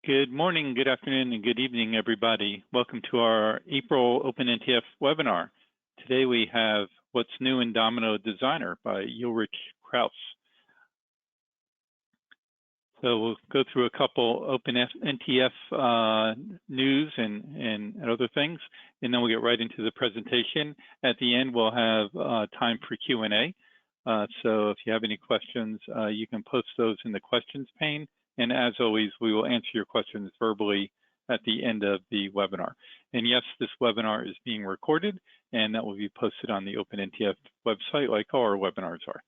Good morning, good afternoon, and good evening, everybody. Welcome to our April OpenNTF webinar. Today we have What's New in Domino Designer by Ulrich Krause. So we'll go through a couple OpenNTF news and other things, and then we'll get right into the presentation. At the end, we'll have time for Q&A. So if you have any questions, you can post those in the questions pane. And as always, we will answer your questions verbally at the end of the webinar. And yes, this webinar is being recorded, and that will be posted on the OpenNTF website like all our webinars are.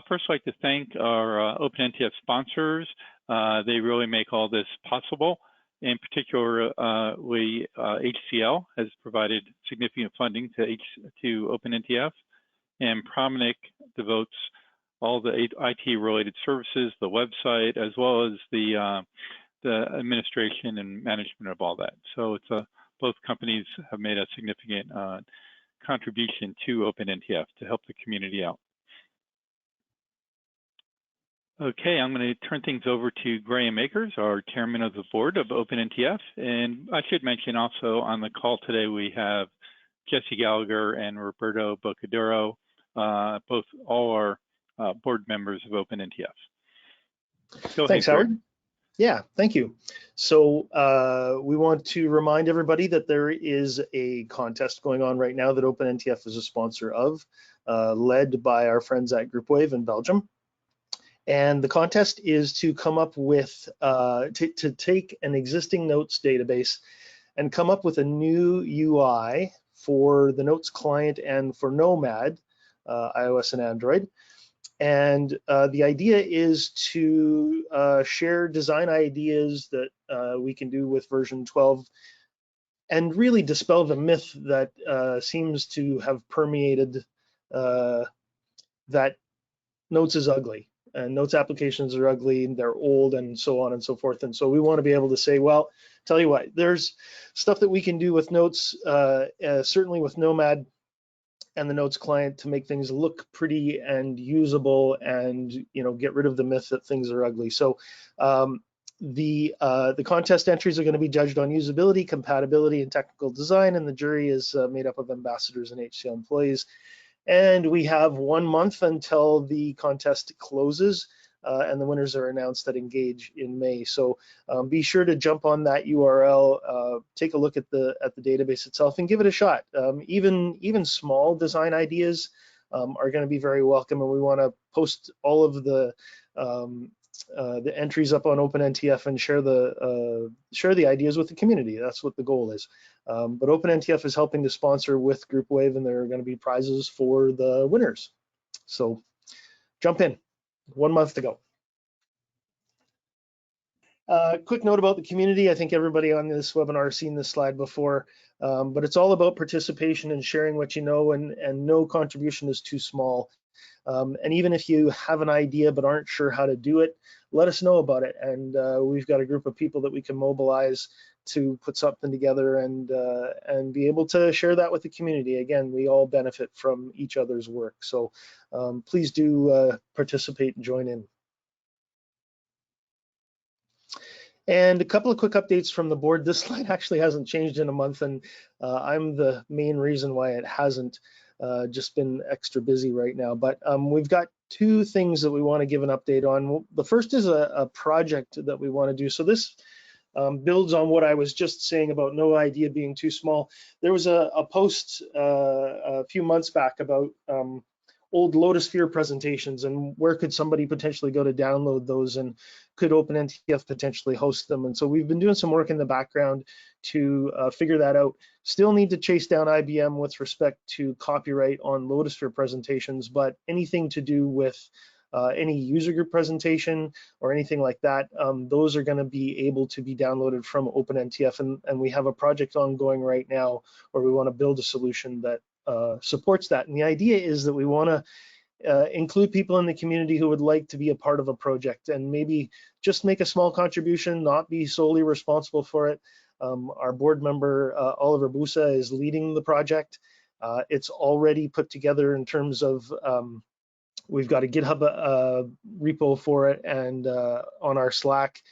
First, I'd like to thank our OpenNTF sponsors. They really make all this possible. In particular, HCL has provided significant funding to OpenNTF, and Prominic devotes all the IT-related services, the website, as well as the administration and management of all that. So it's both companies have made a significant contribution to OpenNTF to help the community out. Okay, I'm going to turn things over to Graham Akers, our chairman of the board of OpenNTF. And I should mention also on the call today, we have Jesse Gallagher and Roberto Bocaduro, all our board members of OpenNTF. Thanks, Howard. Yeah, thank you. So we want to remind everybody that there is a contest going on right now that OpenNTF is a sponsor of, led by our friends at GroupWave in Belgium. And the contest is to come up with, to take an existing notes database and come up with a new UI for the Notes client and for Nomad, iOS and Android. And the idea is to share design ideas that we can do with version 12 and really dispel the myth that seems to have permeated that Notes is ugly and Notes applications are ugly and they're old and so on and so forth. And so we want to be able to say, well, tell you what, there's stuff that we can do with Notes, certainly with Nomad and the Notes client to make things look pretty and usable and get rid of the myth that things are ugly. So the contest entries are going to be judged on usability, compatibility, and technical design, and the jury is made up of ambassadors and HCL employees. And we have 1 month until the contest closes, and the winners are announced at Engage in May. So be sure to jump on that URL, take a look at the database itself, and give it a shot. Even small design ideas are going to be very welcome, and we want to post all of the entries up on OpenNTF and share the ideas with the community. That's what the goal is. But OpenNTF is helping to sponsor with GroupWave, and there are going to be prizes for the winners. So jump in. 1 month to go. Quick note about the community. I think everybody on this webinar has seen this slide before, but it's all about participation and sharing what you know, and no contribution is too small. And even if you have an idea but aren't sure how to do it, let us know about it. And we've got a group of people that we can mobilize to put something together and be able to share that with the community. Again, we all benefit from each other's work. So please do participate and join in. And a couple of quick updates from the board. This slide actually hasn't changed in a month, and I'm the main reason why it hasn't. Just been extra busy right now. But we've got two things that we want to give an update on. The first is a project that we want to do. So this builds on what I was just saying about no idea being too small. There was a post a few months back about old LotusSphere presentations and where could somebody potentially go to download those, and could OpenNTF potentially host them. And so we've been doing some work in the background to figure that out. Still need to chase down IBM with respect to copyright on LotusSphere presentations, but anything to do with any user group presentation or anything like that, those are going to be able to be downloaded from OpenNTF, and we have a project ongoing right now where we want to build a solution that supports that. And the idea is that we want to include people in the community who would like to be a part of a project and maybe just make a small contribution, not be solely responsible for it. Our board member, Oliver Busa, is leading the project. It's already put together in terms of we've got a GitHub repo for it, and on our Slack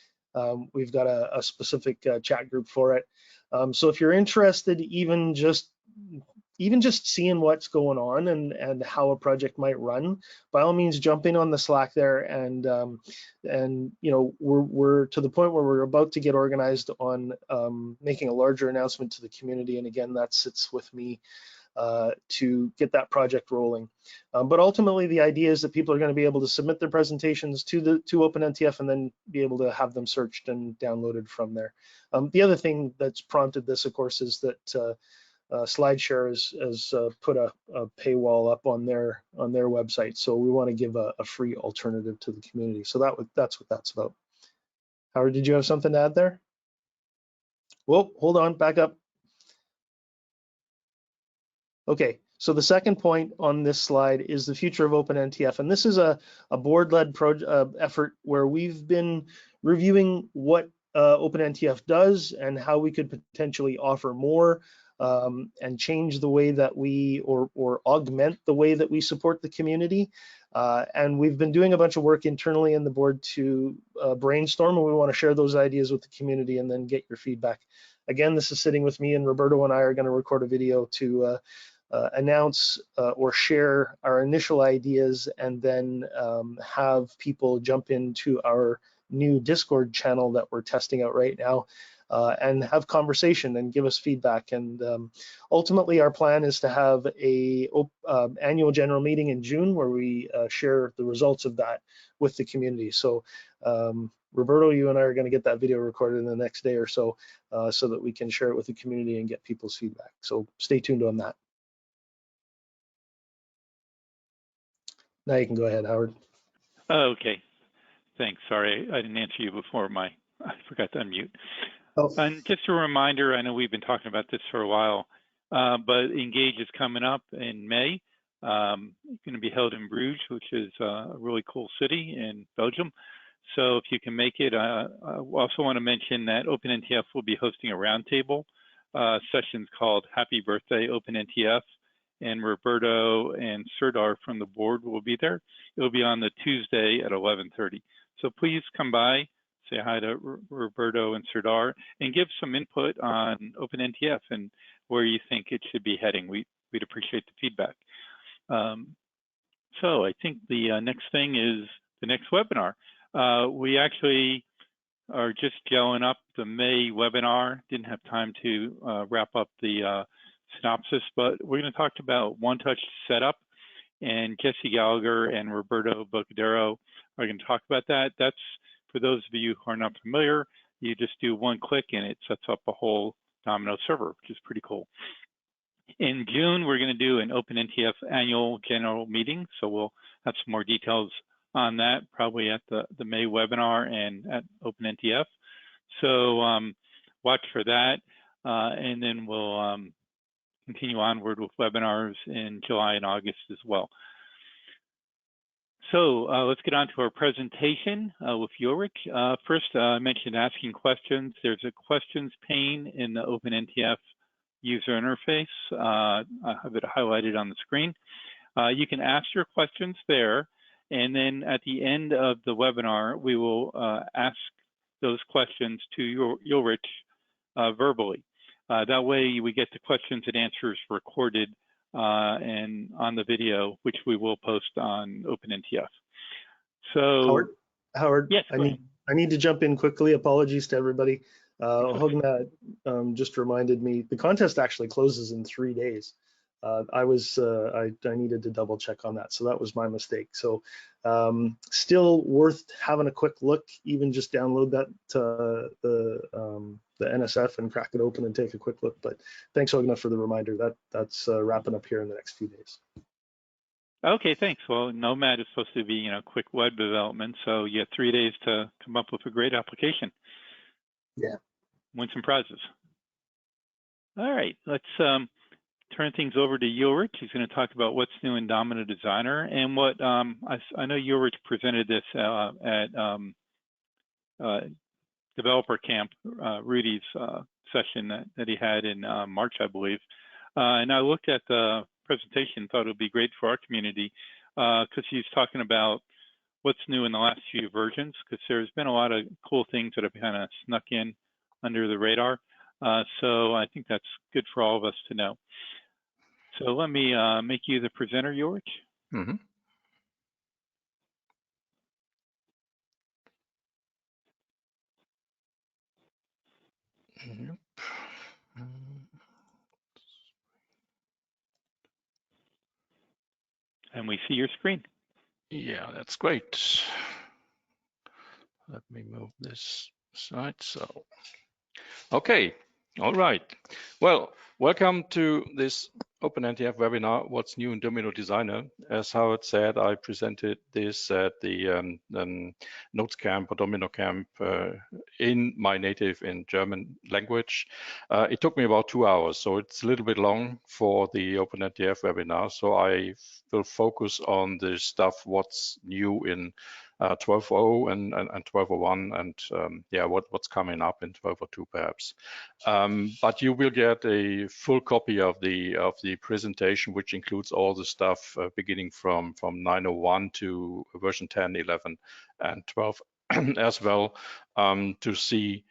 we've got a specific chat group for it. So if you're interested, even just seeing what's going on and how a project might run, by all means jump in on the Slack there, and you know, we're to the point where we're about to get organized on making a larger announcement to the community, and again, that sits with me to get that project rolling. But ultimately, the idea is that people are going to be able to submit their presentations to OpenNTF and then be able to have them searched and downloaded from there. The other thing that's prompted this, of course, is that SlideShare has put a paywall up on their website, so we want to give a free alternative to the community. So that's what that's about. Howard, did you have something to add there? Whoa, hold on, back up. Okay, so the second point on this slide is the future of OpenNTF, and this is a board-led effort where we've been reviewing what OpenNTF does and how we could potentially offer more and change the way that we, or augment the way that we support the community. And we've been doing a bunch of work internally in the board to brainstorm, and we want to share those ideas with the community and then get your feedback. Again, this is sitting with me, and Roberto and I are going to record a video to announce or share our initial ideas, and then have people jump into our new Discord channel that we're testing out right now and have conversation and give us feedback. And ultimately, our plan is to have a annual general meeting in June where we share the results of that with the community. So Roberto, you and I are going to get that video recorded in the next day or so, so that we can share it with the community and get people's feedback. So stay tuned on that. Now you can go ahead, Howard. Okay, thanks. Sorry, I didn't answer you before. I forgot to unmute. Oh. And just a reminder, I know we've been talking about this for a while, but Engage is coming up in May. It's going to be held in Bruges, which is a really cool city in Belgium. So if you can make it, I also want to mention that OpenNTF will be hosting a roundtable sessions called Happy Birthday OpenNTF, and Roberto and Serdar from the board will be there. It'll be on the Tuesday at 11:30. So please come by, say hi to Roberto and Serdar, and give some input on OpenNTF and where you think it should be heading. We'd appreciate the feedback. So I think the next thing is the next webinar. We actually are just gelling up the May webinar. Didn't have time to wrap up the synopsis, but we're going to talk about one-touch setup, and Jesse Gallagher and Roberto Bocadero are going to talk about that. That's for those of you who are not familiar. You just do one click and it sets up a whole Domino server, which is pretty cool. In June, we're going to do an OpenNTF annual general meeting, so we'll have some more details on that probably at the May webinar and at OpenNTF. So watch for that, and then we'll continue onward with webinars in July and August as well. So let's get on to our presentation with Ulrich. First, I mentioned asking questions. There's a questions pane in the OpenNTF user interface. I have it highlighted on the screen. You can ask your questions there, and then at the end of the webinar, we will ask those questions to Ulrich verbally. That way we get the questions and answers recorded and on the video, which we will post on OpenNTF. So Howard, yes, I need to jump in quickly. Apologies to everybody. Hogna just reminded me the contest actually closes in 3 days. I needed to double check on that, so that was my mistake. So still worth having a quick look. Even just download that to the NSF and crack it open and take a quick look. But thanks, Hogna, for the reminder. That's wrapping up here in the next few days. Okay, thanks. Well, Nomad is supposed to be quick web development, so you have 3 days to come up with a great application. Yeah. Win some prizes. All right, let's turn things over to Ulrich. He's going to talk about what's new in Domino Designer and what I know Ulrich presented this at Developer Camp, Rudy's session that he had in March, I believe. And I looked at the presentation, thought it would be great for our community because he's talking about what's new in the last few versions, because there's been a lot of cool things that have kind of snuck in under the radar. So I think that's good for all of us to know. So let me make you the presenter, Ulrich. Mm-hmm. Yep. And we see your screen. Yeah, that's great. Let me move this aside. So, okay, all right. Well, welcome to this OpenNTF webinar, What's New in Domino Designer. As Howard said, I presented this at the Notes Camp or Domino Camp in my native in German language. It took me about 2 hours, so it's a little bit long for the OpenNTF webinar. So I will focus on the stuff, what's new in 12.0 and 12.01, and yeah, what's coming up in 12.02 perhaps. But you will get a full copy of the presentation, which includes all the stuff beginning from 9.01 to version 10, 11, and 12 as well, to see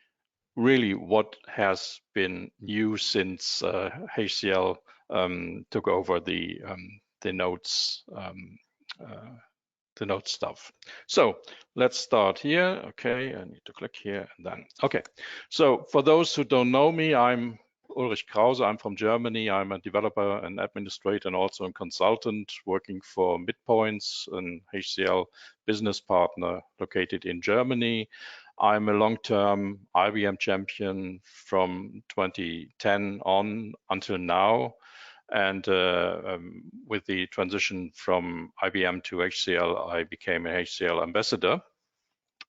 really what has been new since HCL took over the notes. The note stuff. So let's start here. Okay, I need to click here and then. Okay, so for those who don't know me, I'm Ulrich Krause. I'm from Germany. I'm a developer and administrator and also a consultant working for Midpoints, an HCL business partner located in Germany. I'm a long-term IBM champion from 2010 on until now. And with the transition from IBM to HCL, I became a HCL Ambassador.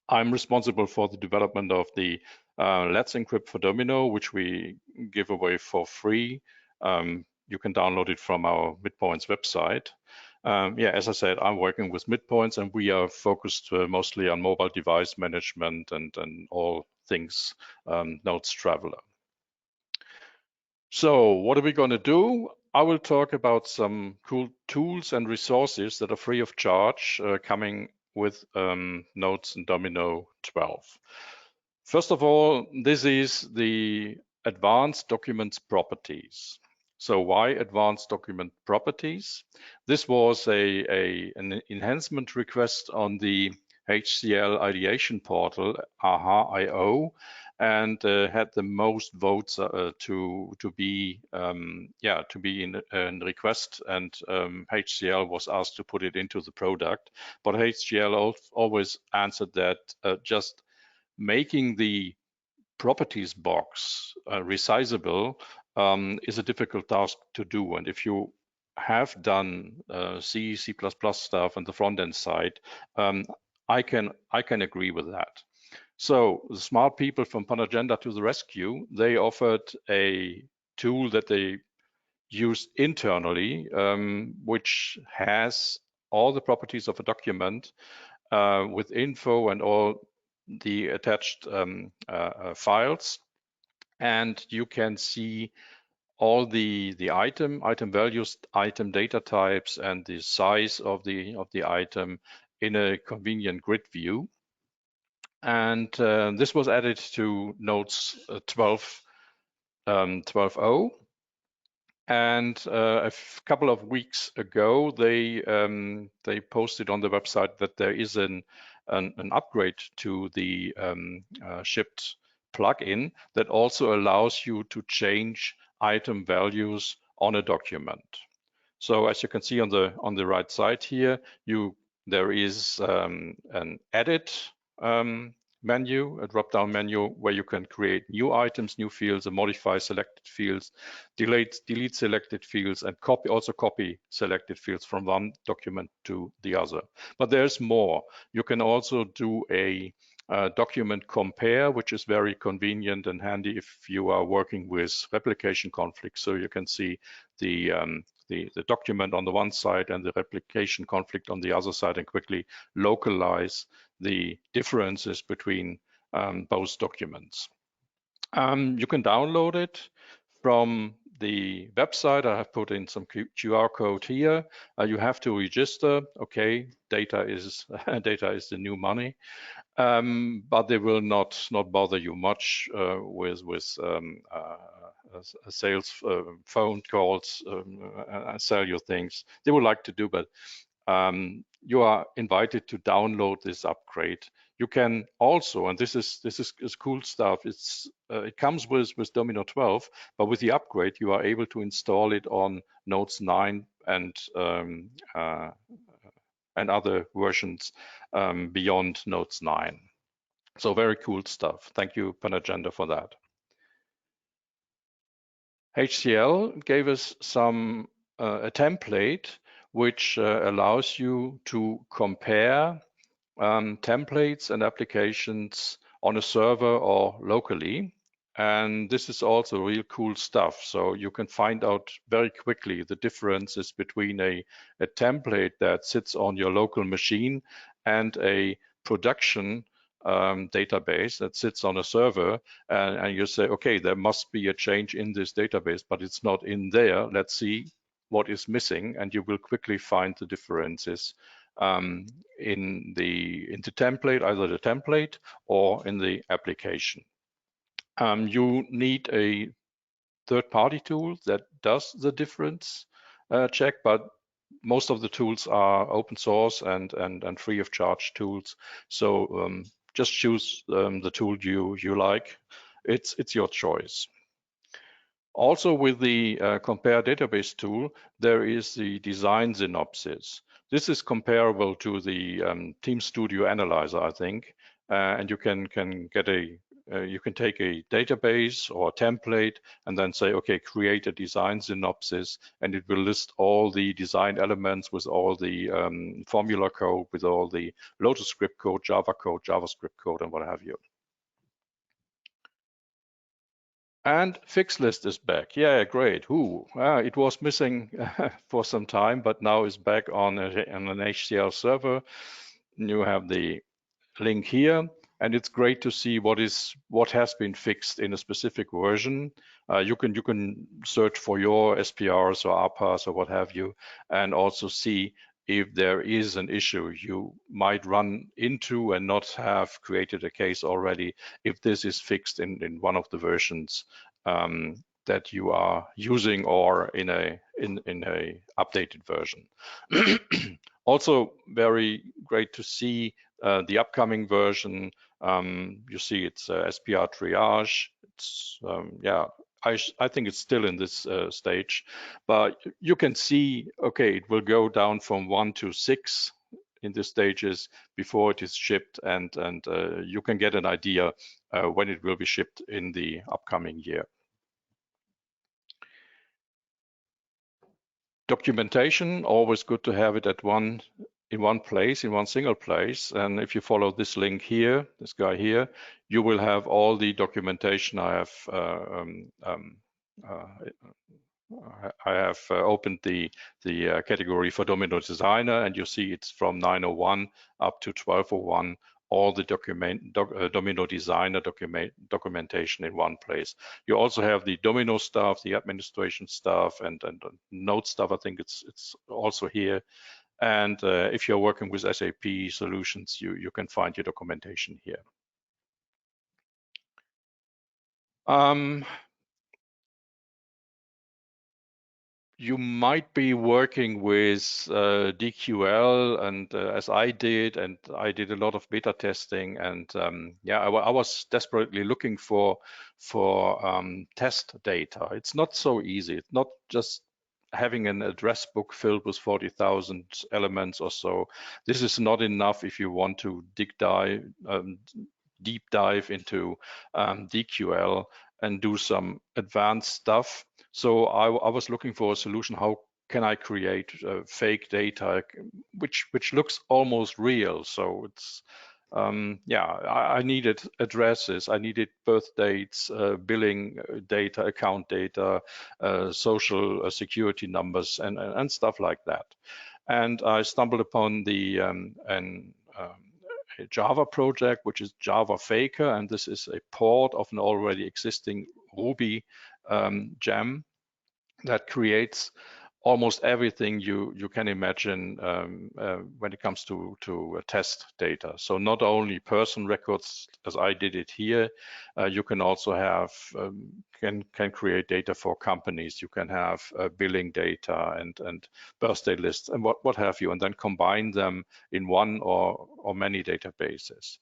I'm responsible for the development of the Let's Encrypt for Domino, which we give away for free. You can download it from our Midpoints website. Yeah, as I said, I'm working with Midpoints, and we are focused mostly on mobile device management and all things Notes Traveler. So what are we going to do? I will talk about some cool tools and resources that are free of charge coming with Notes and Domino 12. First of all, this is the Advanced Documents Properties. So why Advanced Document Properties? This was an enhancement request on the HCL ideation portal, AHA.io, and had the most votes to be in request, and HCL was asked to put it into the product. But HCL always answered that just making the properties box resizable is a difficult task to do. And if you have done C++ stuff on the front end side, I can agree with that. So the smart people from Panagenda to the rescue, they offered a tool that they used internally, which has all the properties of a document with info and all the attached files. And you can see all the item values, item data types, and the size of the item in a convenient grid view. And this was added to Notes 12.0. And a couple of weeks ago, they posted on the website that there is an upgrade to the shipped plugin that also allows you to change item values on a document. So as you can see on the right side here, there is an edit menu, a drop-down menu where you can create new items, new fields, and modify selected fields, delete selected fields, and copy selected fields from one document to the other. But there's more. You can also do a document compare, which is very convenient and handy if you are working with replication conflicts. So you can see the document on the one side and the replication conflict on the other side, and quickly localize the differences between both documents. You can download it from the website. I have put in some QR code here. You have to register. Okay, data is data is the new money, but they will not bother you much with sales phone calls and sell you things. They would like to do, but you are invited to download this upgrade. You can also, and this is cool stuff. It comes with Domino 12, but with the upgrade you are able to install it on Notes 9 and other versions beyond Notes 9. So very cool stuff. Thank you, Panagenda, for that. HCL gave us a template which allows you to compare templates and applications on a server or locally. And this is also real cool stuff. So you can find out very quickly the differences between a template that sits on your local machine and a production database that sits on a server, and you say, okay, there must be a change in this database, but it's not in there. Let's see what is missing, and you will quickly find the differences in the template, either the template or in the application. You need a third-party tool that does the difference check, but most of the tools are open source and free of charge tools. So just choose the tool you like. It's your choice. Also, with the compare database tool, there is the design synopsis. This is comparable to the Team Studio Analyzer, I think, and you can get you can take a database or a template and then say, okay, create a design synopsis, and it will list all the design elements with all the formula code, with all the LotusScript code, Java code, JavaScript code, and what have you. And fixed list is back. Yeah, great. It was missing for some time, but now it's back on an HCL server. You have the link here, and it's great to see what has been fixed in a specific version. You can search for your SPRs or APAs or what have you, and also see if there is an issue you might run into and not have created a case already, if this is fixed in one of the versions that you are using or in a updated version. Also very great to see the upcoming version. You see it's SPR triage. It's yeah, I think it's still in this stage, but you can see, okay, it will go down from 1 to 6 in the stages before it is shipped, and you can get an idea when it will be shipped in the upcoming year. Documentation, always good to have it in one place, in one single place. And if you follow this link here, this guy here, you will have all the documentation. I have opened the category for Domino Designer, and you see it's from 901 up to 1201. All the Domino Designer documentation in one place. You also have the Domino stuff, the administration stuff, and Note stuff. I think it's also here. And if you're working with SAP solutions, you can find your documentation here. You might be working with DQL, and as I did a lot of beta testing, and yeah, I was desperately looking for test data. It's not so easy. It's not just having an address book filled with 40,000 elements or so. This is not enough if you want to deep dive into DQL and do some advanced stuff. So I was looking for a solution. How can I create fake data which looks almost real? So it's yeah, I needed addresses, I needed birth dates, billing data, account data, social security numbers, and stuff like that. And I stumbled upon the a Java project, which is Java Faker, and this is a port of an already existing Ruby gem. that creates almost everything you can imagine when it comes to test data. So not only person records, as I did it here, you can also have can create data for companies. You can have billing data and birthday lists and what have you, and then combine them in one or many databases.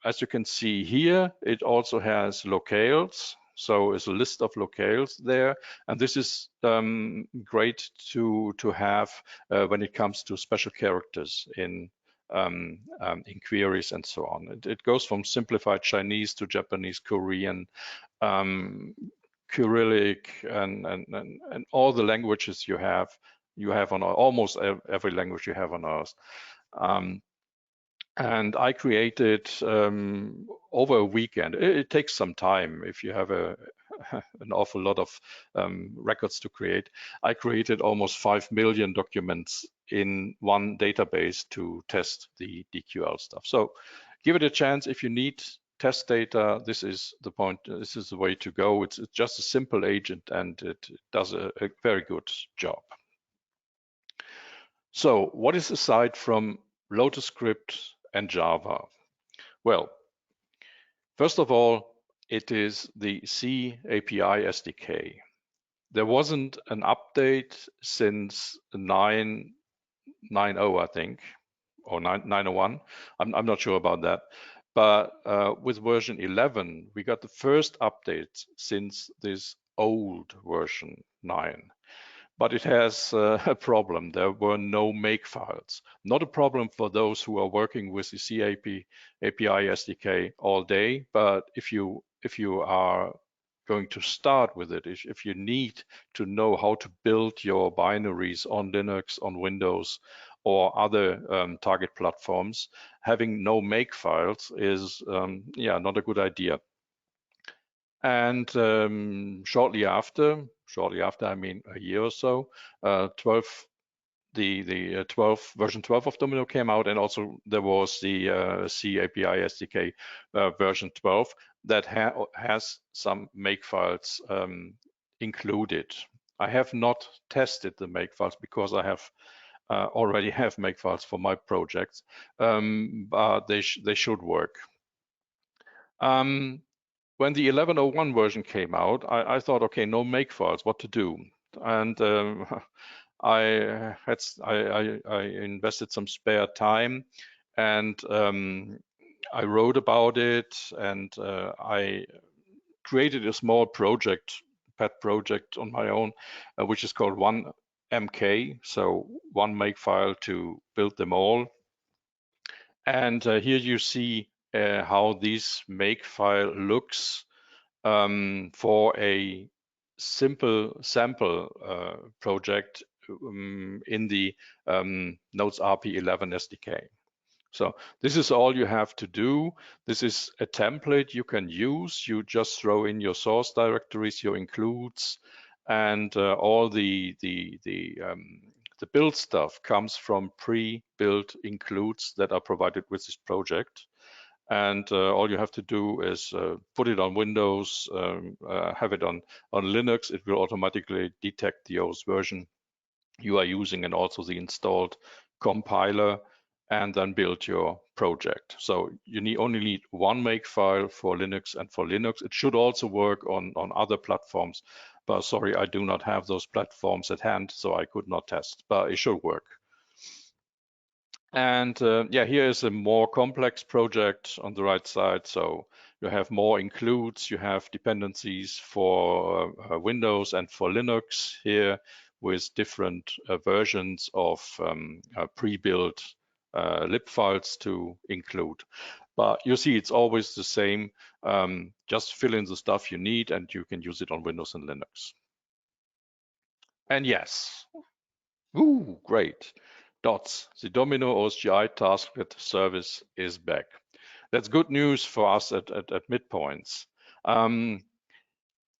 As you can see here, it also has locales. So it's a list of locales there, and this is great to have when it comes to special characters in queries and so on. It goes from simplified Chinese to Japanese, Korean, Cyrillic, and all the languages you have on Earth, almost every language you have on Earth. And I created over a weekend. It takes some time if you have an awful lot of records to create. I created almost 5 million documents in one database to test the DQL stuff. So give it a chance. If you need test data, this is the point. This is the way to go. It's just a simple agent, and it does a very good job. So what is aside from LotusScript and Java? Well, first of all, it is the C API SDK. There wasn't an update since 9.0, I think, or 9.01. I'm not sure about that. But with version 11, we got the first update since this old version 9. But it has a problem. There were no makefiles. Not a problem for those who are working with the C API SDK all day, but if you are going to start with it, if you need to know how to build your binaries on Linux, on Windows, or other target platforms, having no makefiles is not a good idea. And shortly after, I mean a year or so, version 12 of Domino came out, and also there was the C API SDK version 12 that has some makefiles included. I have not tested the makefiles because I have already have makefiles for my projects, but they should work. When the 11.01 version came out, I thought, okay, no makefiles, what to do? And I invested some spare time, and I wrote about it, and I created a small project, pet project on my own, which is called 1MK, so one makefile to build them all. And here you see how this makefile looks for a simple sample project in the Notes RP11 SDK. So this is all you have to do. This is a template you can use. You just throw in your source directories, your includes, and all the build stuff comes from pre-built includes that are provided with this project. And all you have to do is put it on Windows, have it on Linux. It will automatically detect the OS version you are using and also the installed compiler, and then build your project. So you only need one makefile for Linux and for Linux. It should also work on other platforms, but sorry, I do not have those platforms at hand, so I could not test, but it should work. And here is a more complex project on the right side. So you have more includes, you have dependencies for Windows and for Linux here with different versions of pre-built lib files to include. But you see, it's always the same. Just fill in the stuff you need and you can use it on Windows and Linux. And yes, ooh, great. Dots, the Domino OSGI tasklet service is back. That's good news for us at midpoints.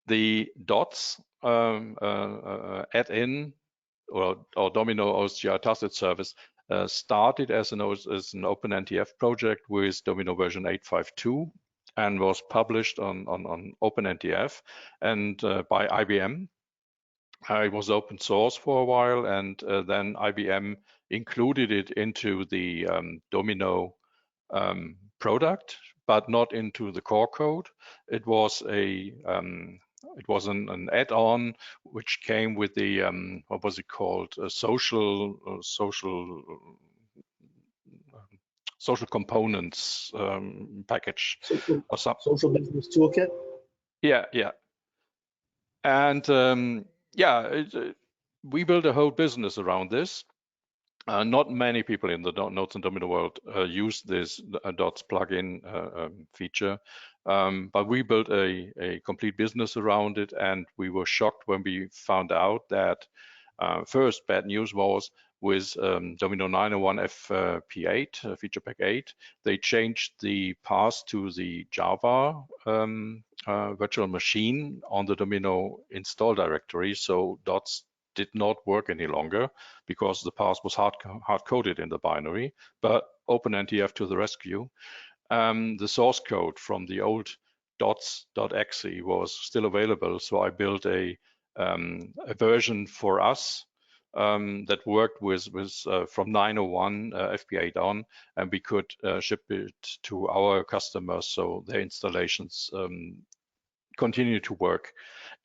The Dots add-in or Domino OSGI tasklet service started as an OpenNTF project with Domino version 8.5.2 and was published on OpenNTF and by IBM. It was open source for a while, and then IBM included it into the Domino product, but not into the core code. It was an add-on which came with the what was it called? A social components package or something. Social business toolkit. Yeah. And we built a whole business around this. Not many people in the Notes and Domino world use this dots plugin feature, but we built a complete business around it, and we were shocked when we found out that first bad news was with Domino 901 FP8, feature pack 8, they changed the path to the Java virtual machine on the Domino install directory, so dots did not work any longer because the path was hard-coded in the binary. But OpenNTF to the rescue. The source code from the old dots.exe was still available, so I built a version for us that worked with from 901 FP8 on, and we could ship it to our customers so their installations continue to work,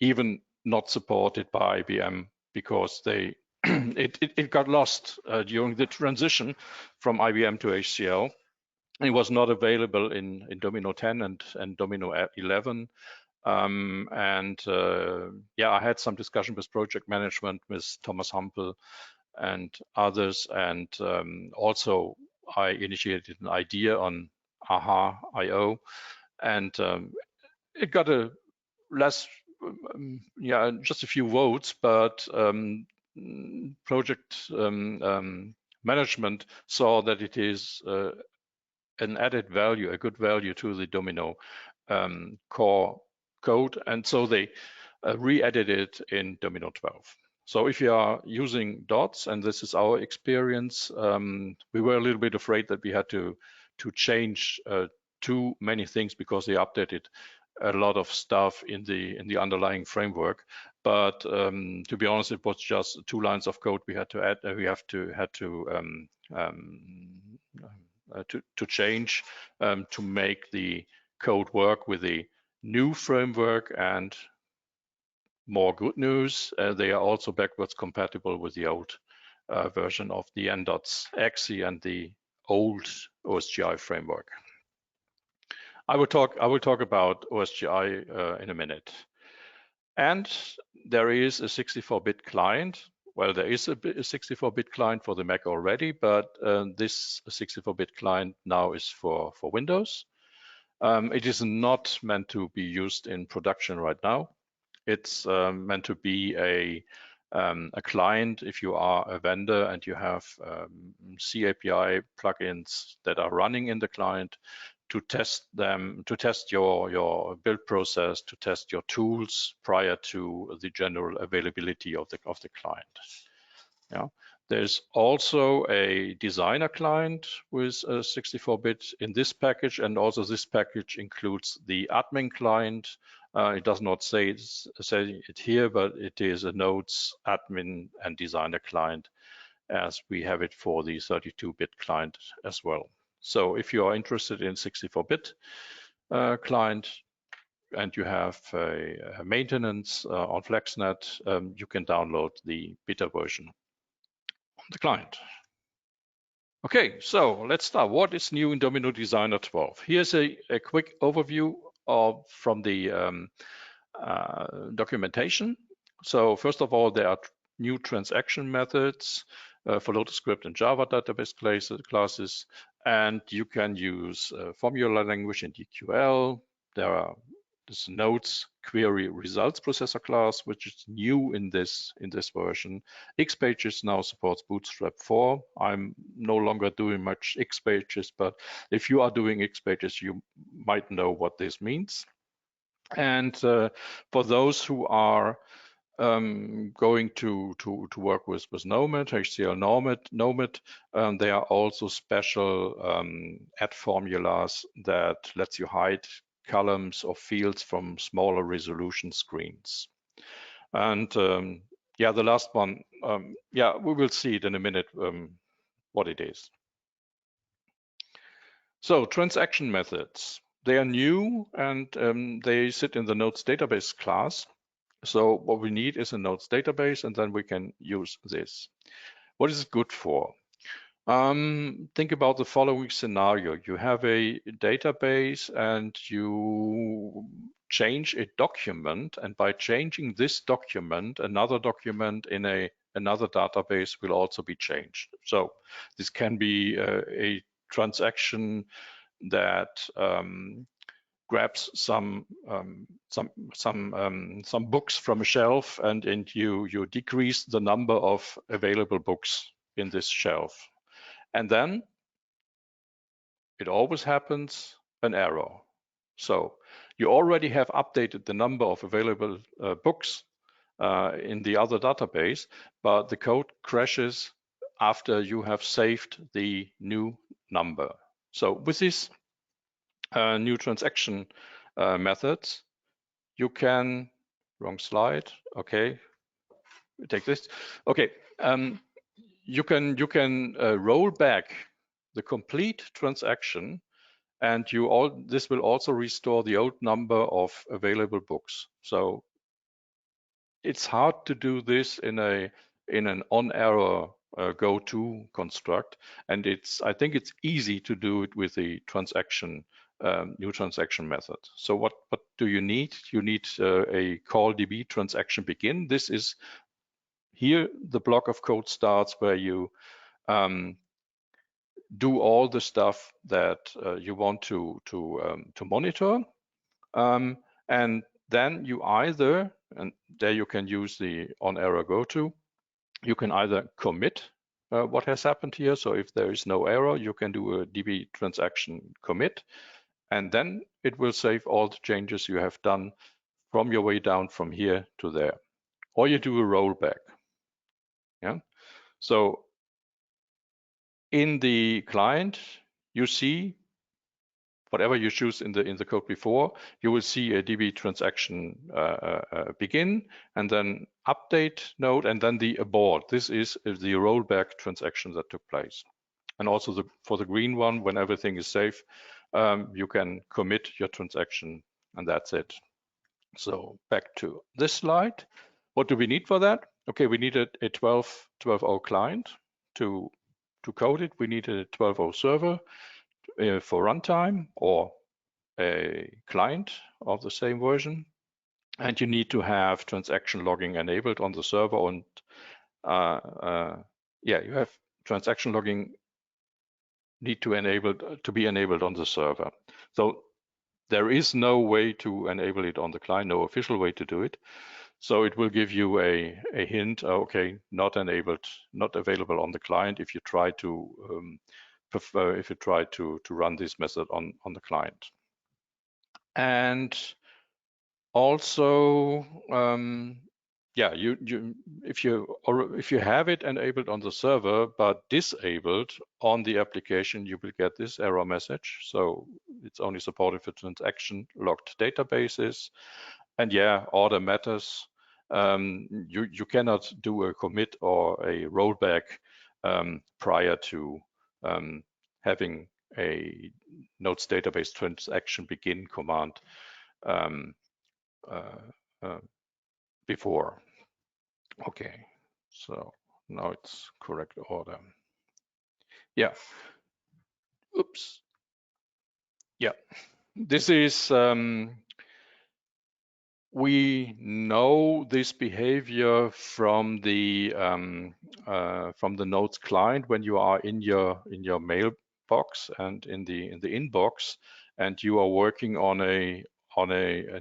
even not supported by IBM, because it got lost during the transition from IBM to HCL. It was not available in Domino 10 and Domino 11. I had some discussion with project management with Thomas Hampel and others, and also I initiated an idea on aha.io, and it got a less, just a few votes, but project management saw that it is an added value, a good value to the Domino core code, and so they re-edited it in Domino 12. So if you are using dots, and this is our experience, we were a little bit afraid that we had to change too many things because they updated a lot of stuff in the underlying framework. But to be honest, it was just 2 lines of code we had to add. We had to change to make the code work with the new framework. And more good news, they are also backwards compatible with the old version of the n.exe and the old OSGI framework. I will talk about OSGI in a minute. And there is a 64-bit client. Well, there is a 64-bit client for the Mac already, but this 64-bit client now is for Windows. It is not meant to be used in production right now. It's meant to be a client if you are a vendor and you have CAPI plugins that are running in the client, to test them, to test your build process, to test your tools prior to the general availability of the client. Yeah. There's also a designer client with a 64-bit in this package, and also this package includes the admin client. It does not say it here, but it is a Notes admin and designer client, as we have it for the 32-bit client as well. So if you are interested in 64-bit client and you have a maintenance on FlexNet, you can download the beta version on the client. Okay, so let's start. What is new in Domino Designer 12? Here's a quick overview from the documentation. So first of all, there are new transaction methods for LotusScript and Java database classes, and you can use formula language in DQL. This NotesQueryResultsProcessor class, which is new in this version. Xpages now supports Bootstrap 4. I'm no longer doing much Xpages, but if you are doing Xpages, you might know what this means. And for those who are going to work with Nomad, HCL Nomad, there are also special add formulas that lets you hide columns or fields from smaller resolution screens. And Yeah, the last one. Yeah, we will see it in a minute what it is. So transaction methods. They are new and they sit in the Notes database class. So what we need is a Notes database, and then we can use this. What is it good for? Think about the following scenario. You have a database and you change a document, and by changing this document, another document in another database will also be changed. So this can be a transaction that grabs some books from a shelf, and you decrease the number of available books in this shelf. And then it always happens an error. So you already have updated the number of available books in the other database, but the code crashes after you have saved the new number. So with this new transaction methods, you can, wrong slide, okay, take this. Okay, you can roll back the complete transaction, and this will also restore the old number of available books. So it's hard to do this in an on-error go-to construct, and I think it's easy to do it with the new transaction method. So what do you need? You need a call db transaction begin. This is here the block of code starts where you do all the stuff that you want to monitor, and then you either, and there you can use the on-error go-to, you can either commit what has happened here. So if there is no error, you can do a db transaction commit, and then it will save all the changes you have done from your way down from here to there. Or you do a rollback. Yeah. So in the client, you see whatever you choose in the code before, you will see a db transaction begin, and then update node, and then the abort. This is the rollback transaction that took place. And also for the green one, when everything is safe, you can commit your transaction, and that's it. So back to this slide. What do we need for that? Okay, we needed a 12.0 client to code it. We needed a 12.0 server for runtime, or a client of the same version. And you need to have transaction logging enabled on the server. And yeah, you have transaction logging need to be enabled on the server. So there is no way to enable it on the client, no official way to do it. So it will give you a hint, okay, not enabled, not available on the client if you try to run this method on the client. And also, yeah, if you have it enabled on the server but disabled on the application, you will get this error message. So it's only supported for transaction logged databases. And yeah, order matters. You cannot do a commit or a rollback prior to having a Notes database transaction begin command before. Okay, so now it's correct order. Yeah. Oops. Yeah, this is we know this behavior from the Notes client when you are in your mailbox and in the inbox, and you are working on a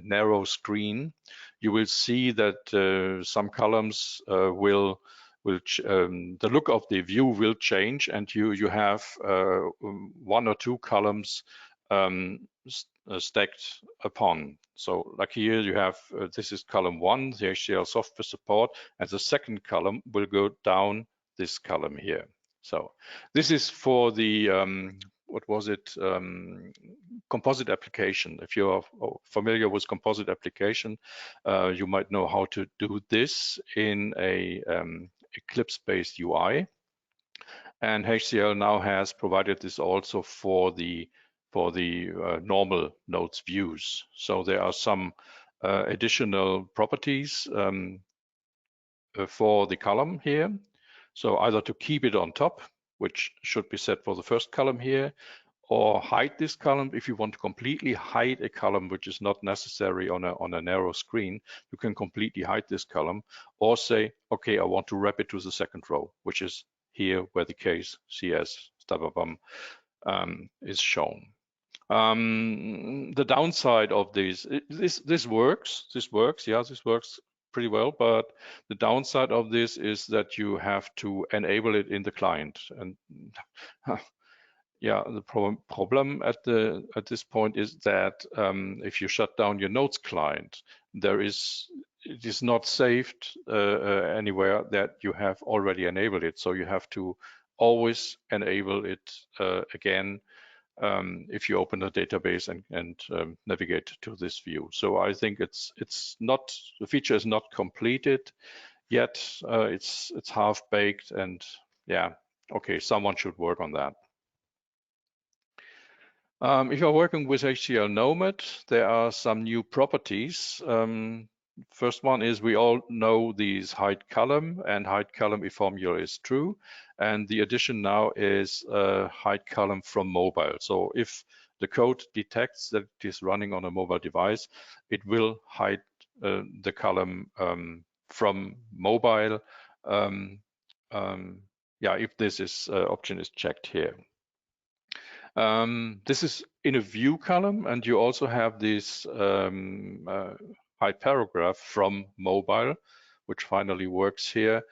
narrow screen. You will see that some columns the look of the view will change, and you have one or two columns stacked upon. So like here you have, this is column 1, the HCL software support, and the second column will go down this column here. So this is for the what was it, composite application. If you're familiar with composite application, you might know how to do this in a Eclipse-based UI. And HCL now has provided this also for the normal notes views. So there are some additional properties for the column here. So either to keep it on top, which should be set for the first column here, or hide this column. If you want to completely hide a column which is not necessary on a narrow screen, you can completely hide this column, or say, okay, I want to wrap it to the second row, which is here where the case CS is shown. The downside of this works pretty well, but the downside of this is that you have to enable it in the client. And yeah, the problem at this point is that if you shut down your Notes client, it is not saved anywhere that you have already enabled it. So you have to always enable it again if you open a database and navigate to this view. So I think the feature is not completed yet. It's half baked, and yeah, okay, someone should work on that. If you're working with HCL Nomad, there are some new properties. First one is we all know these hide column, and hide column if formula is true. And the addition now is hide column from mobile. So if the code detects that it is running on a mobile device, it will hide the column from mobile. If this option is checked here. This is in a view column, and you also have this hide paragraph from mobile, which finally works here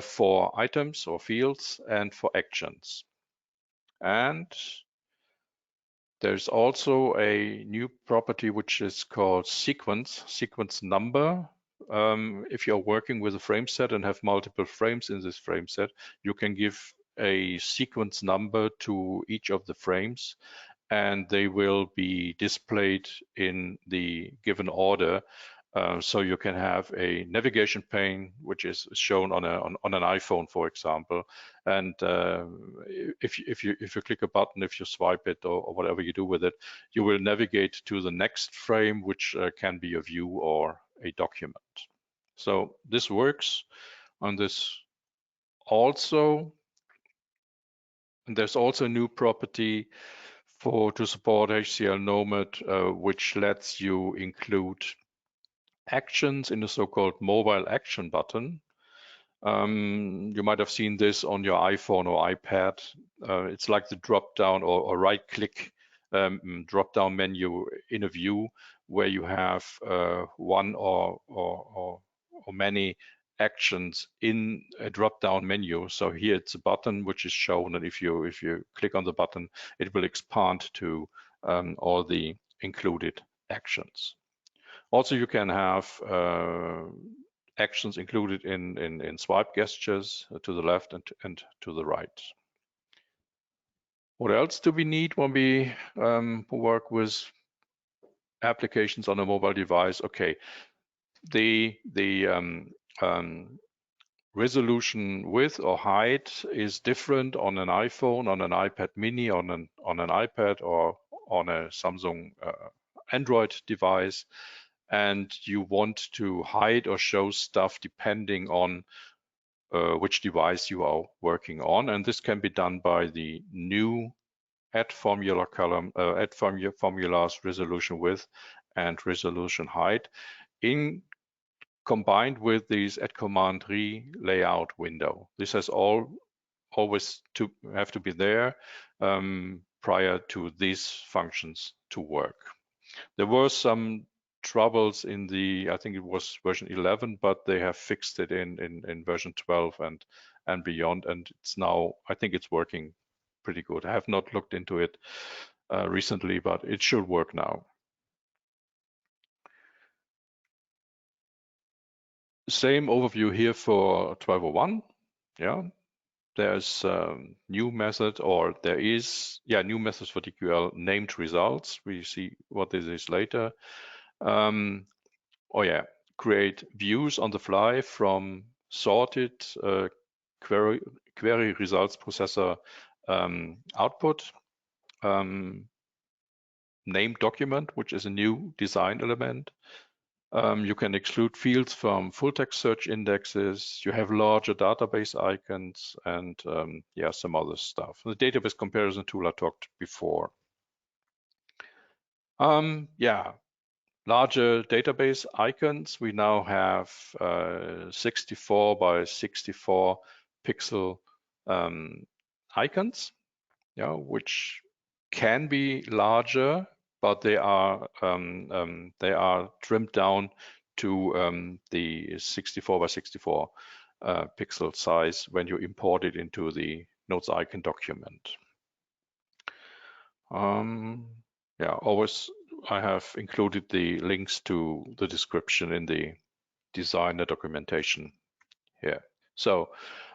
for items or fields and for actions. And there's also a new property which is called sequence number. If you're working with a frame set and have multiple frames in this frame set, you can give a sequence number to each of the frames, and they will be displayed in the given order. So you can have a navigation pane, which is shown on an iPhone, for example. And if you click a button, if you swipe it or whatever you do with it, you will navigate to the next frame, which can be a view or a document. So this works on this also. And there's also a new property to support HCL Nomad, which lets you include actions in the so-called mobile action button. You might have seen this on your iPhone or iPad. It's like the drop-down or right-click drop-down menu in a view where you have one or many actions in a drop-down menu. So here it's a button which is shown, and if you click on the button, it will expand to all the included actions. Also, you can have actions included in swipe gestures to the left and to the right. What else do we need when we work with applications on a mobile device? Okay, the resolution width or height is different on an iPhone, on an iPad mini, on an iPad, or on a Samsung Android device. And you want to hide or show stuff depending on which device you are working on. And this can be done by the new add formula column, add formulas resolution width and resolution height combined with these add command layout window. This has always have to be there prior to these functions to work. There were some troubles in I think it was version 11, but they have fixed it in version 12 and beyond, and it's now, I think it's working pretty good. I have not looked into it recently, but it should work now. Same overview here for 12.01. Yeah, there's new method, or there is new methods for DQL named results. We see what this is later. Create views on the fly from sorted query results processor output. Named document, which is a new design element. You can exclude fields from full text search indexes. You have larger database icons and some other stuff. The database comparison tool I talked before. Larger database icons. We now have 64 by 64 pixel icons, which can be larger, but they are trimmed down to the 64 by 64 pixel size when you import it into the Notes icon document. Always I have included the links to the description in the designer documentation here. So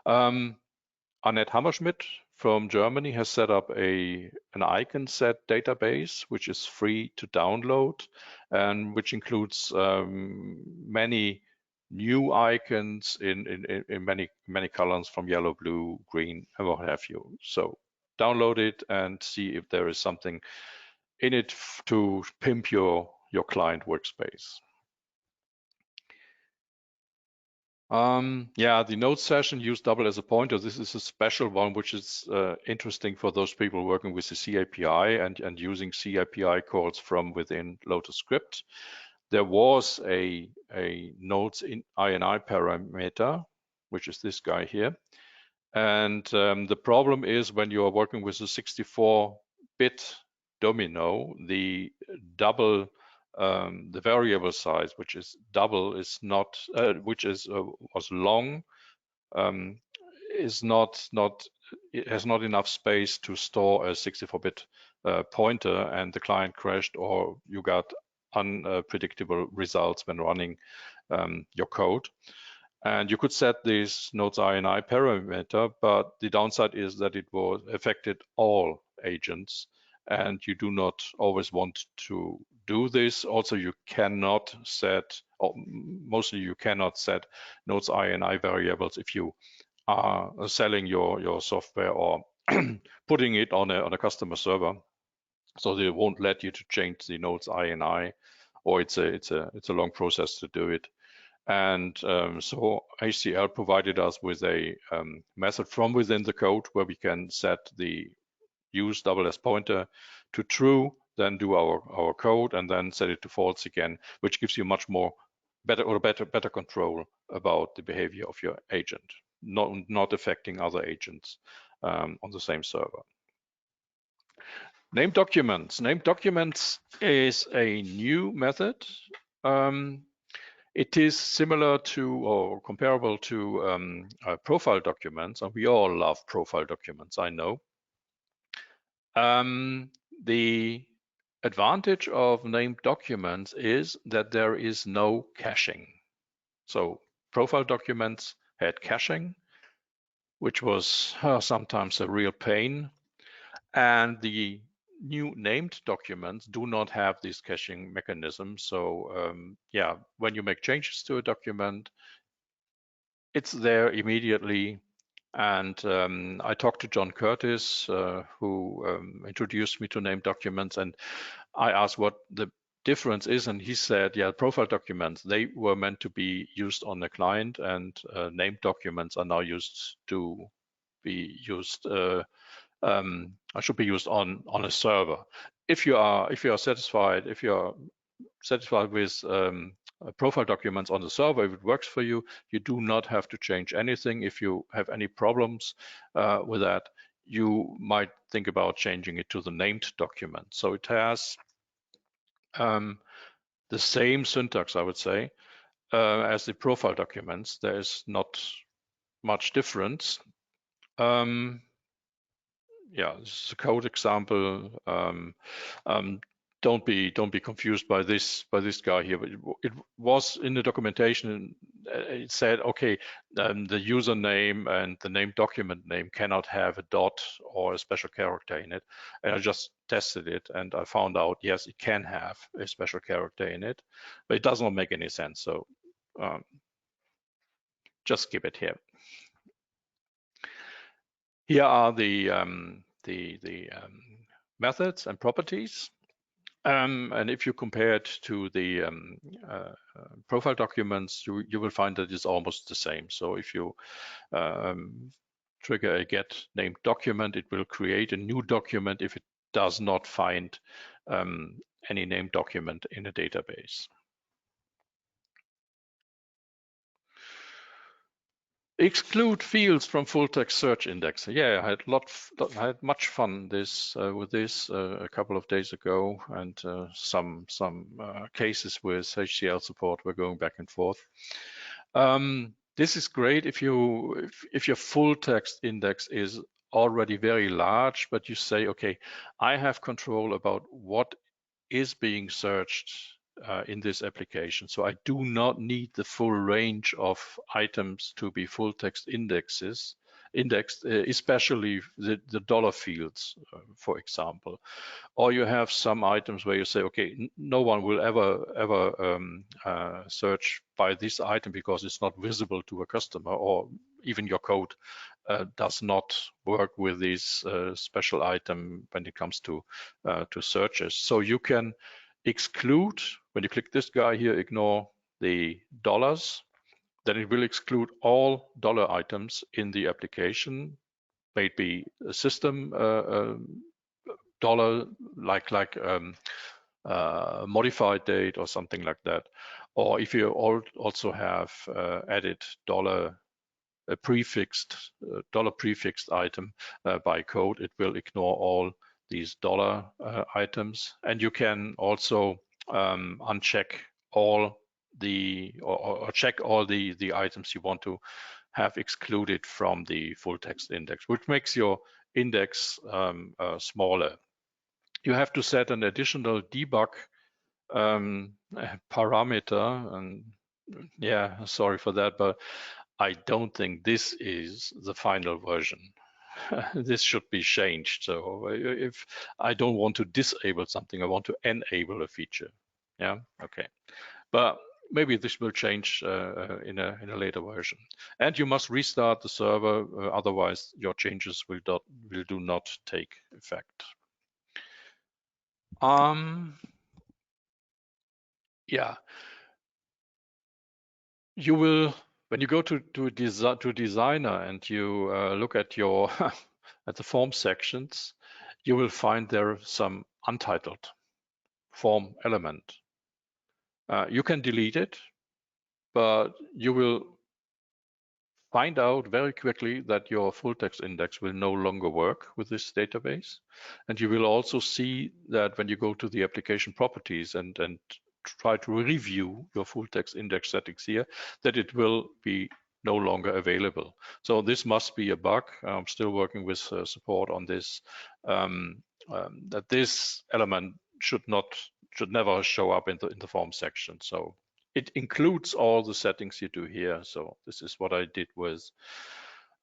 Annette Hammerschmidt from Germany has set up an icon set database, which is free to download and which includes many new icons in many colors from yellow, blue, green, and what have you. So download it and see if there is something in it to pimp your client workspace. The note session used double as a pointer. This is a special one, which is interesting for those people working with the CAPI and using CAPI calls from within LotusScript. There was a notes in INI parameter, which is this guy here. And the problem is when you are working with a 64-bit Domino, the double the variable size, which is double, is not was long, is not it has not enough space to store a 64-bit pointer, and the client crashed, or you got unpredictable results when running your code. And you could set this notes INI parameter, but the downside is that it will affected all agents, and you do not always want to do this. Also, you cannot set, or mostly you cannot set notes INI variables if you are selling your software or putting it on a customer server. So they won't let you to change the notes INI, or it's a long process to do it. And so HCL provided us with a method from within the code where we can set the use double as pointer to true, then do our code, and then set it to false again, which gives you much more better control about the behavior of your agent, not affecting other agents on the same server. Named documents. Named documents is a new method. It is similar to or comparable to profile documents, and we all love profile documents, I know. The advantage of named documents is that there is no caching. So profile documents had caching, which was sometimes a real pain, and the new named documents do not have this caching mechanism. So when you make changes to a document, it's there immediately. And I talked to John Curtis, who introduced me to named documents, and I asked what the difference is, and he said, profile documents, they were meant to be used on the client, and named documents are now used to be used should be used on a server. If you are satisfied with profile documents on the server, if it works for you, you do not have to change anything. If you have any problems with that, you might think about changing it to the named document. So it has the same syntax, I would say, as the profile documents. There is not much difference. This is a code example. don't be confused by this guy here. But it was in the documentation. It said, okay, the username and the name document name cannot have a dot or a special character in it. And I just tested it, and I found out, yes, it can have a special character in it, but it does not make any sense. So just skip it here. Here are the methods and properties. And if you compare it to the profile documents, you will find that it's almost the same. So if you trigger a get named document, it will create a new document if it does not find any named document in a database. Exclude fields from full text search index. Yeah, I had much fun with this a couple of days ago, and some cases with HCL support were going back and forth. This is great if your full text index is already very large, but you say, okay, I have control about what is being searched in this application. So I do not need the full range of items to be full text indexed, especially the dollar fields, for example. Or you have some items where you say, okay, no one will ever search by this item because it's not visible to a customer, or even your code does not work with this special item when it comes to searches. So you can exclude, when you click this guy here, ignore the dollars, then it will exclude all dollar items in the application, maybe a system dollar, like modified date or something like that. Or if you also have added dollar prefixed item by code, it will ignore all these dollar items. And you can also uncheck all the or check all the items you want to have excluded from the full text index, which makes your index smaller. You have to set an additional debug parameter, and yeah, sorry for that, but I don't think this is the final version. This should be changed. So if I don't want to disable something, I want to enable a feature. Yeah, okay. But maybe this will change in a later version. And you must restart the server, otherwise your changes will do not take effect. Yeah, you will, when you go to Designer and you look at your at the form sections, you will find there some untitled form element. You can delete it, but you will find out very quickly that your full text index will no longer work with this database. And you will also see that when you go to the application properties and try to review your full text index settings here, that it will be no longer available. So this must be a bug. I'm still working with support on this, that this element should never show up in the form section. So it includes all the settings you do here. So this is what I did with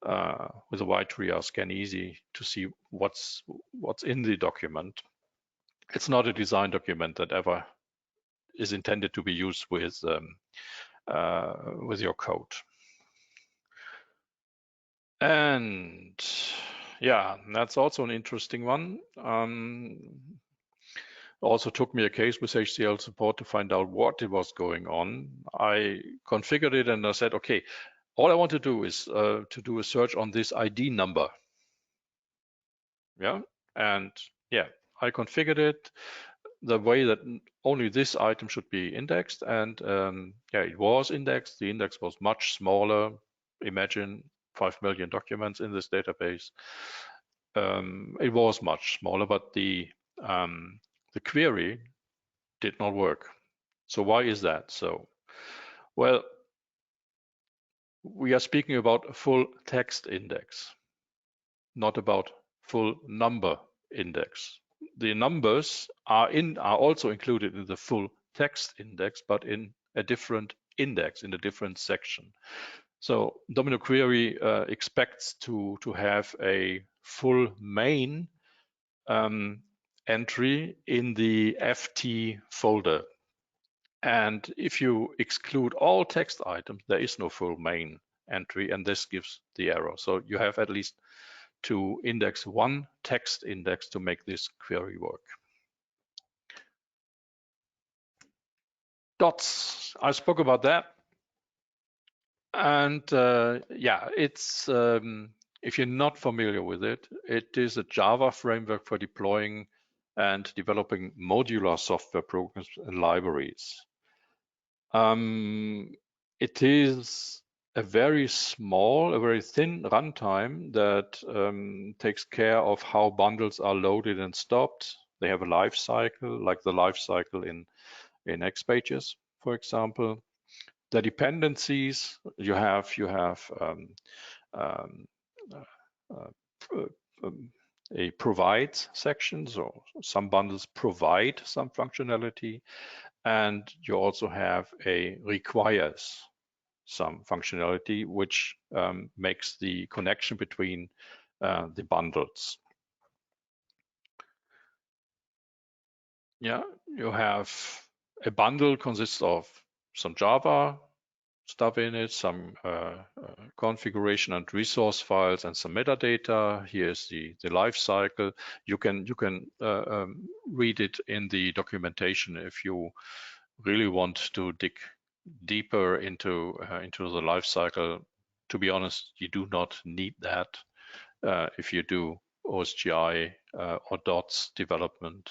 a Y-tree scan easy to see what's in the document. It's not a design document that ever is intended to be used with your code. And yeah, that's also an interesting one. Also took me a case with HCL support to find out what it was going on. I configured it and I said, okay, all I want to do is to do a search on this ID number. Yeah, and yeah, I configured it the way that only this item should be indexed, and yeah, it was indexed. The index was much smaller. Imagine 5 million documents in this database. It was much smaller, but the query did not work. So why is that? So, well, we are speaking about a full text index, not about full number index. the numbers are also included in the full text index, but in a different index, in a different section. So Domino query expects to have a full main entry in the FT folder. And if you exclude all text items, there is no full main entry, and this gives the error. So you have at least to index one text index to make this query work. Dots, I spoke about that. And yeah, it's if you're not familiar with it, it is a Java framework for deploying and developing modular software programs and libraries. It is a very small, a very thin runtime that takes care of how bundles are loaded and stopped. They have a life cycle, like the life cycle in XPages, for example. The dependencies you have a provide section, so some bundles provide some functionality, and you also have a requires some functionality, which makes the connection between the bundles. Yeah, you have a bundle consists of some Java stuff in it, some configuration and resource files, and some metadata. Here's the life cycle. You can read it in the documentation if you really want to dig deeper into the life cycle. To be honest, you do not need that if you do OSGI or dots development.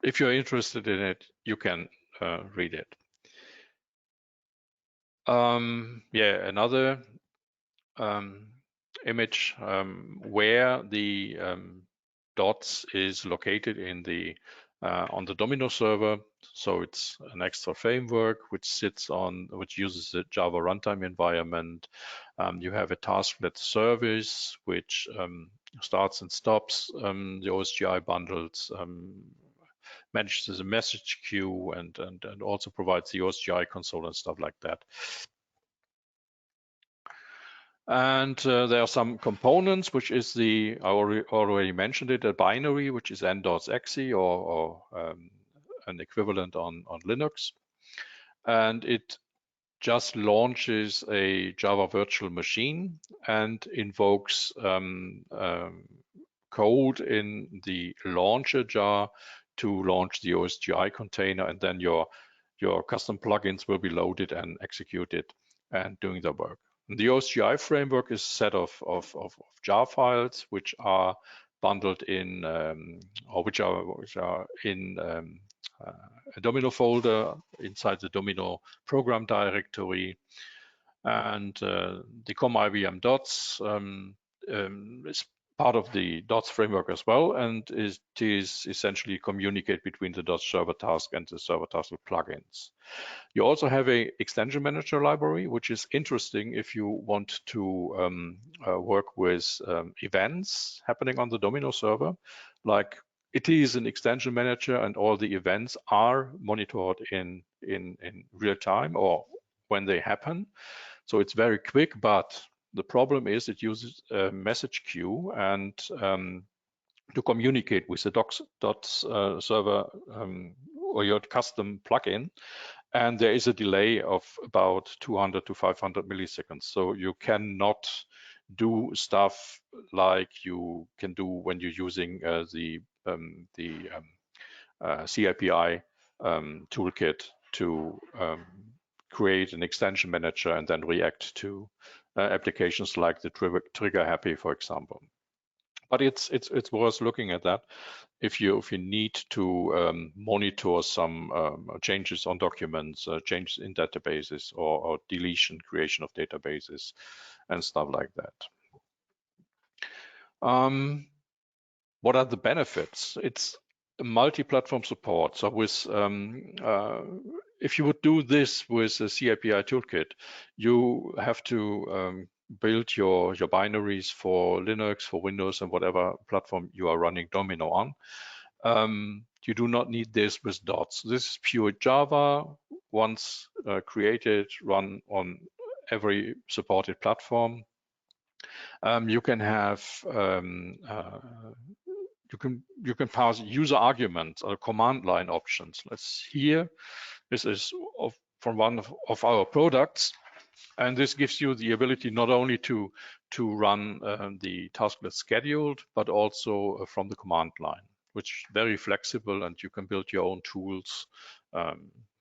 If you're interested in it, you can read it. Yeah, another image where the dots is located in the on the Domino server. So it's an extra framework which uses the Java runtime environment. You have a tasklet service which starts and stops the OSGI bundles, manages a message queue, and also provides the OSGI console and stuff like that. And there are some components, which is I already mentioned it, a binary, which is n.exe or an equivalent on Linux. And it just launches a Java virtual machine and invokes code in the launcher jar to launch the OSGI container, and then your custom plugins will be loaded and executed and doing the work. The OSGI framework is a set of jar files which are bundled in or which are in a Domino folder inside the Domino program directory. And the COM IBM dots is part of the dots framework as well, and it is essentially communicate between the dots server task and the server task plugins. You also have a extension manager library, which is interesting if you want to work with events happening on the Domino server. Like, it is an extension manager, and all the events are monitored in real time or when they happen. So it's very quick, but the problem is it uses a message queue and to communicate with the dots server or your custom plugin. And there is a delay of about 200 to 500 milliseconds. So you cannot do stuff like you can do when you're using the CIPI toolkit to create an extension manager and then react to applications like the trigger happy, for example. But it's worth looking at that if you need to monitor some changes on documents, changes in databases, or deletion, creation of databases, and stuff like that. What are the benefits? It's multi-platform support. So with if you would do this with a CIPI toolkit, you have to build your binaries for Linux, for Windows, and whatever platform you are running Domino on. You do not need this with dots. This is pure Java. Once created, run on every supported platform. You can have you can pass user arguments or command line options. Let's here. This is from one of our products, and this gives you the ability not only to run the tasklet scheduled, but also from the command line, which is very flexible, and you can build your own tools,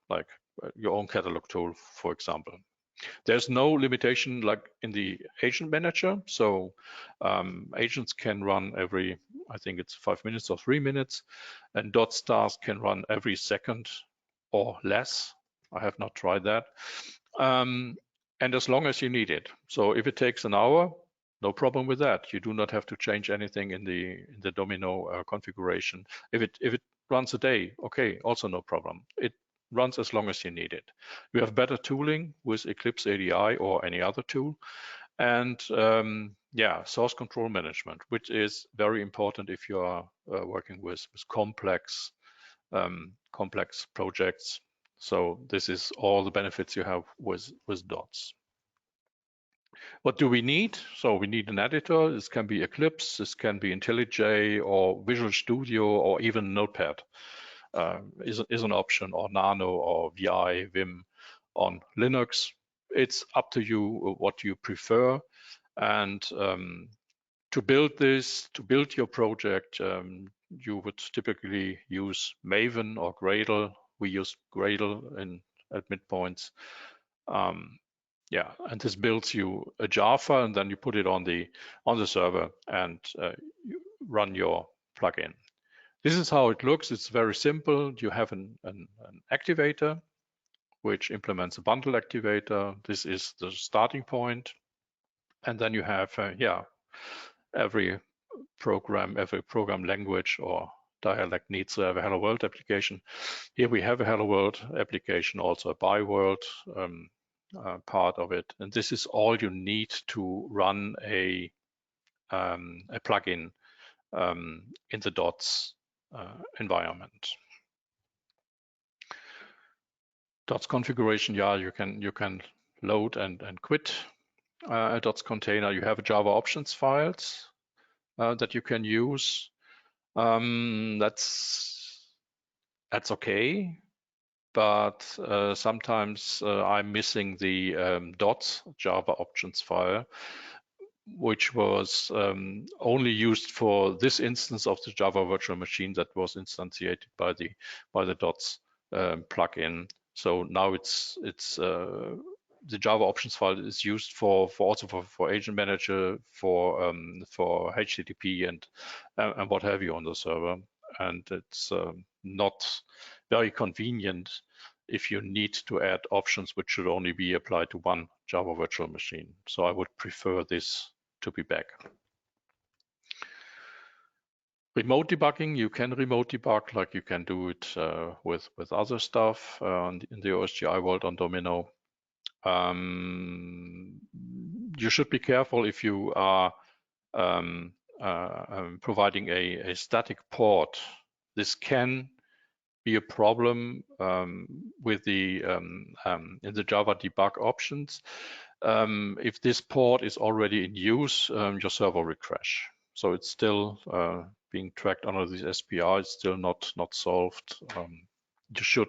like your own catalog tool, for example. There's no limitation like in the agent manager, so agents can run every, I think it's 5 minutes or 3 minutes, and dot stars can run every second or less. I have not tried that. And as long as you need it. So if it takes an hour, no problem with that. You do not have to change anything in the Domino configuration. If it runs a day, okay, also no problem. It runs as long as you need it. We have better tooling with Eclipse ADI or any other tool. And yeah, source control management, which is very important if you are working with complex projects. So this is all the benefits you have with dots. What do we need? So we need an editor. This can be Eclipse, this can be IntelliJ or Visual Studio, or even Notepad is an option, or Nano or VI, Vim on Linux. It's up to you what you prefer. And to build this, to build your project, you would typically use Maven or Gradle. We use Gradle at midpoints. Yeah, and this builds you a Java, and then you put it on the server and you run your plugin. This is how it looks. It's very simple. You have an activator, which implements a bundle activator. This is the starting point. And then you have, yeah, every program language or dialect needs to have a Hello World application. Here we have a Hello World application, also a By World part of it. And this is all you need to run a plugin in the dots environment. Dots configuration, yeah, you can load and quit a dots container. You have a Java options files that you can use. That's okay, but sometimes I'm missing the dots Java options file, which was only used for this instance of the Java virtual machine that was instantiated by the dots plugin. So now it's the Java options file is used for Agent Manager, for HTTP and what have you on the server, and it's not very convenient if you need to add options which should only be applied to one Java virtual machine. So I would prefer this to be back. Remote debugging, you can remote debug like you can do it with other stuff in the OSGI world on Domino. You should be careful if you are providing a static port. This can be a problem with the in the Java debug options. If this port is already in use, your server will crash. So it's still being tracked under this SPR. It's still not solved. You should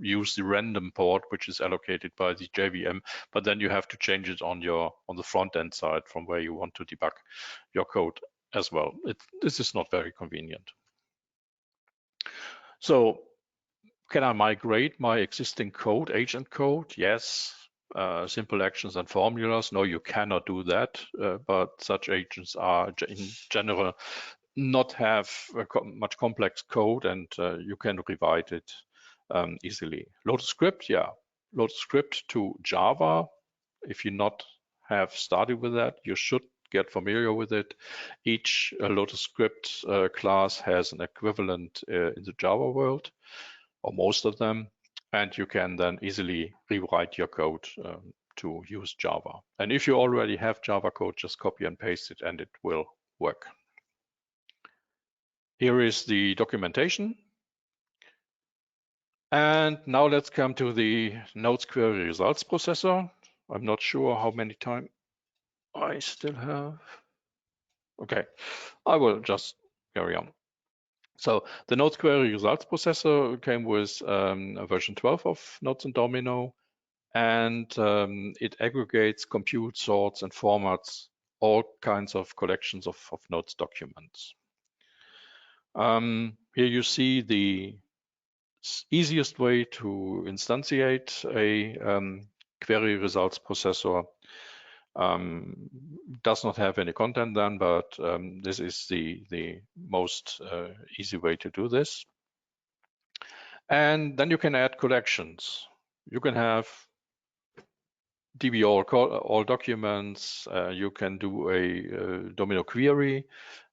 use the random port which is allocated by the JVM, but then you have to change it on the front end side from where you want to debug your code as well. This is not very convenient. So can I migrate my existing code, agent code? Yes. Simple actions and formulas. No, you cannot do that, but such agents are in general not have much complex code, and you can rewrite it easily. LotusScript, yeah, LotusScript to Java. If you not have started with that, you should get familiar with it. Each LotusScript class has an equivalent in the Java world, or most of them, and you can then easily rewrite your code to use Java. And if you already have Java code, just copy and paste it and it will work. Here is the documentation. And now let's come to the NotesQueryResultsProcessor. I'm not sure how many time I still have. Okay, I will just carry on. So the NotesQueryResultsProcessor came with version 12 of Notes and Domino, and it aggregates, computes, sorts, and formats all kinds of collections of Notes documents. Here you see the easiest way to instantiate a query results processor. Does not have any content then, but this is the most easy way to do this. And then you can add collections. You can have DB all documents. You can do a Domino query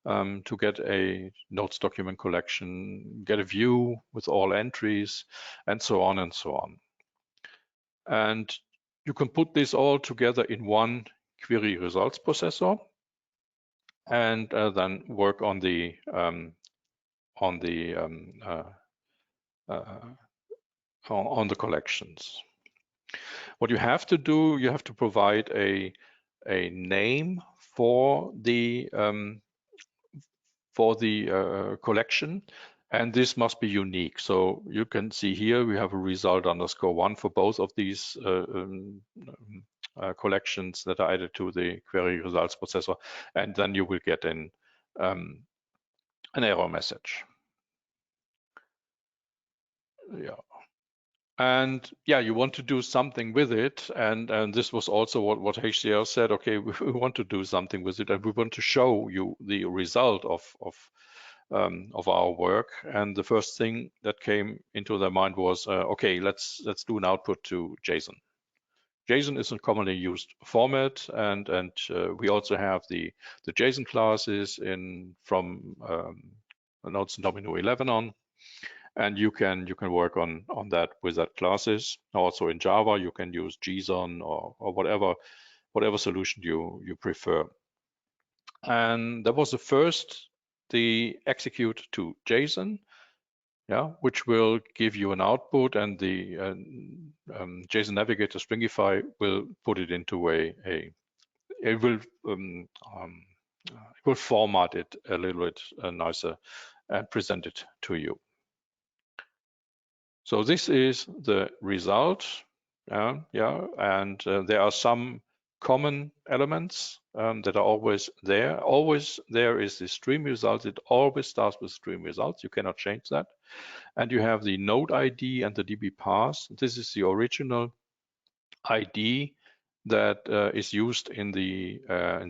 to get a notes document collection, get a view with all entries, and so on and so on. And you can put this all together in one query results processor, and then work on the collections. What you have to do, you have to provide a name for the collection, and this must be unique. So you can see here we have a result_1 for both of these collections that are added to the query results processor, and then you will get an error message. Yeah. And yeah, you want to do something with it, and this was also what HCL said. Okay, we want to do something with it, and we want to show you the result of our work. And the first thing that came into their mind was, okay, let's do an output to JSON. JSON is a commonly used format, and we also have the JSON classes from Notes and Domino 11 on. And you can work on that with that classes. Also in Java, you can use JSON or whatever solution you prefer. And that was the execute to JSON, yeah, which will give you an output, and the JsonNavigator stringify will put it into it will format it a little bit nicer and present it to you. So this is the result, and there are some common elements that are always there. Always there is the stream result. It always starts with stream results. You cannot change that. And you have the node ID and the DB path. This is the original ID that is used in the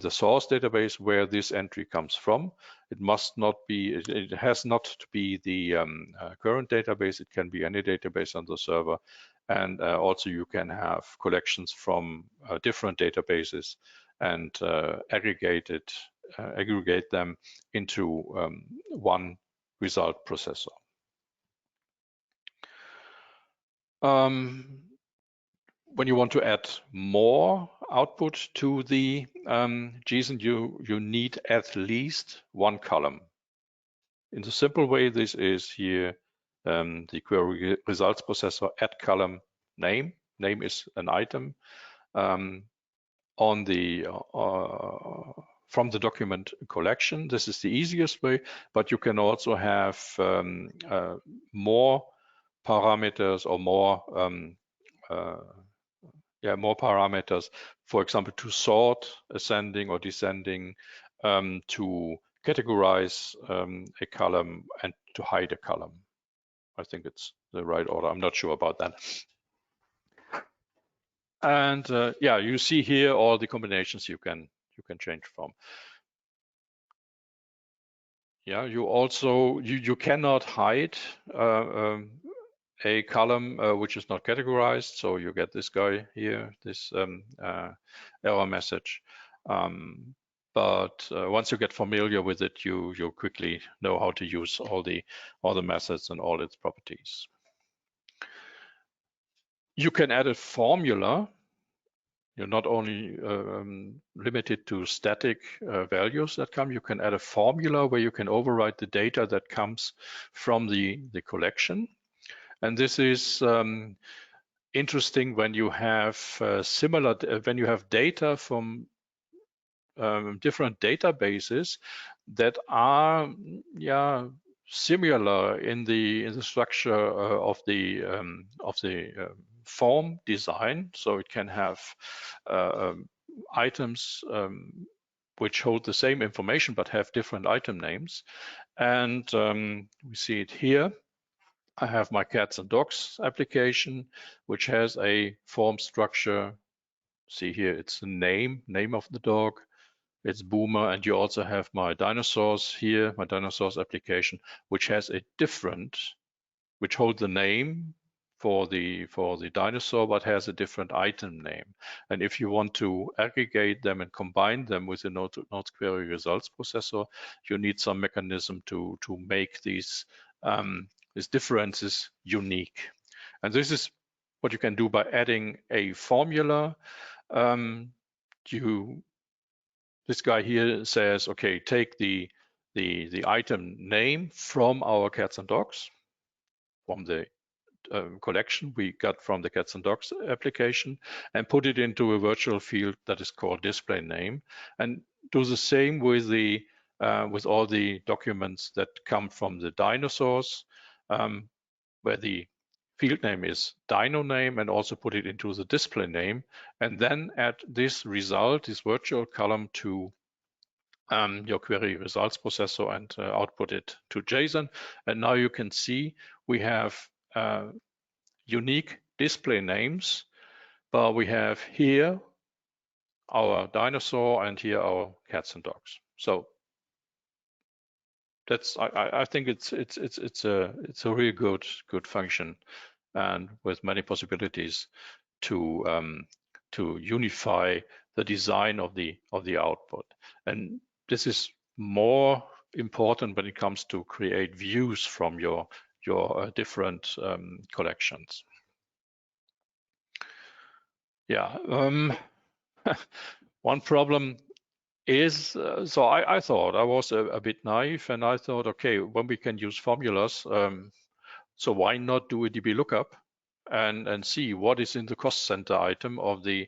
source database where this entry comes from. It must not be, it has not to be the current database. It can be any database on the server. And also you can have collections from different databases and aggregate them into one result processor. When you want to add more output to the JSON, you need at least one column. In the simple way, this is here the query results processor add column name. Name is an item on the from the document collection. This is the easiest way, but you can also have more parameters or more more parameters, for example, to sort ascending or descending, to categorize a column, and to hide a column. I think it's the right order. I'm not sure about that. And yeah, you see here all the combinations you can change from. Yeah, you also you cannot hide a column which is not categorized, so you get this guy here, this error message. But once you get familiar with it, you quickly know how to use all the methods and all its properties. You can add a formula you're not only limited to static values that come, you can add a formula where you can override the data that comes from the collection. And this is interesting when you have when you have data from different databases that are similar in the structure of the form design. So it can have items which hold the same information but have different item names. And we see it here. I have my cats and dogs application, which has a form structure. See here, it's the name of the dog. It's Boomer, and you also have my dinosaurs here, my dinosaurs application, which has a different, which holds the name for the dinosaur, but has a different item name. And if you want to aggregate them and combine them with the NotesQueryResultsProcessor, you need some mechanism to make these differences unique. And this is what you can do by adding a formula. This guy here says, okay, take the item name from our cats and dogs, from the collection we got from the cats and dogs application, and put it into a virtual field that is called display name, and do the same with the with all the documents that come from the dinosaurs, where the field name is dino name, and also put it into the display name, and then add this result, this virtual column, to your query results processor and output it to JSON. And now you can see we have unique display names, but we have here our dinosaur and here our cats and dogs. So that's I think it's a really good function, and with many possibilities to unify the design of the output. And this is more important when it comes to create views from your different collections. Yeah, one problem is, so I thought I was a bit naive, and I thought, okay, when we can use formulas, so why not do a DB lookup and see what is in the cost center item of the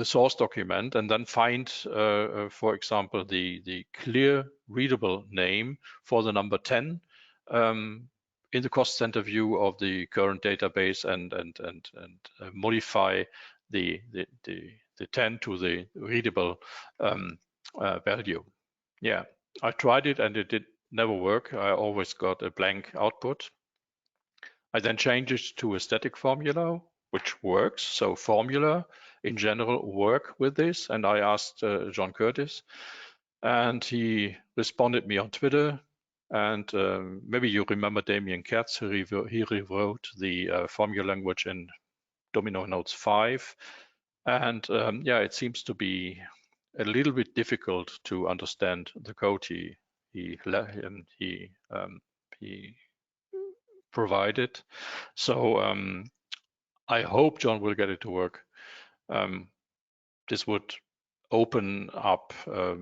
source document, and then find, for example, the clear readable name for the number 10 in the cost center view of the current database, and modify the 10 to the readable value. Yeah, I tried it and it did never work. I always got a blank output. I then changed it to a static formula, which works. So formula in general work with this. And I asked John Curtis, and he responded me on Twitter. And maybe you remember Damien Katz, he rewrote the formula language in Domino Notes 5. And yeah, it seems to be a little bit difficult to understand the code he provided. So I hope John will get it to work. This would open up a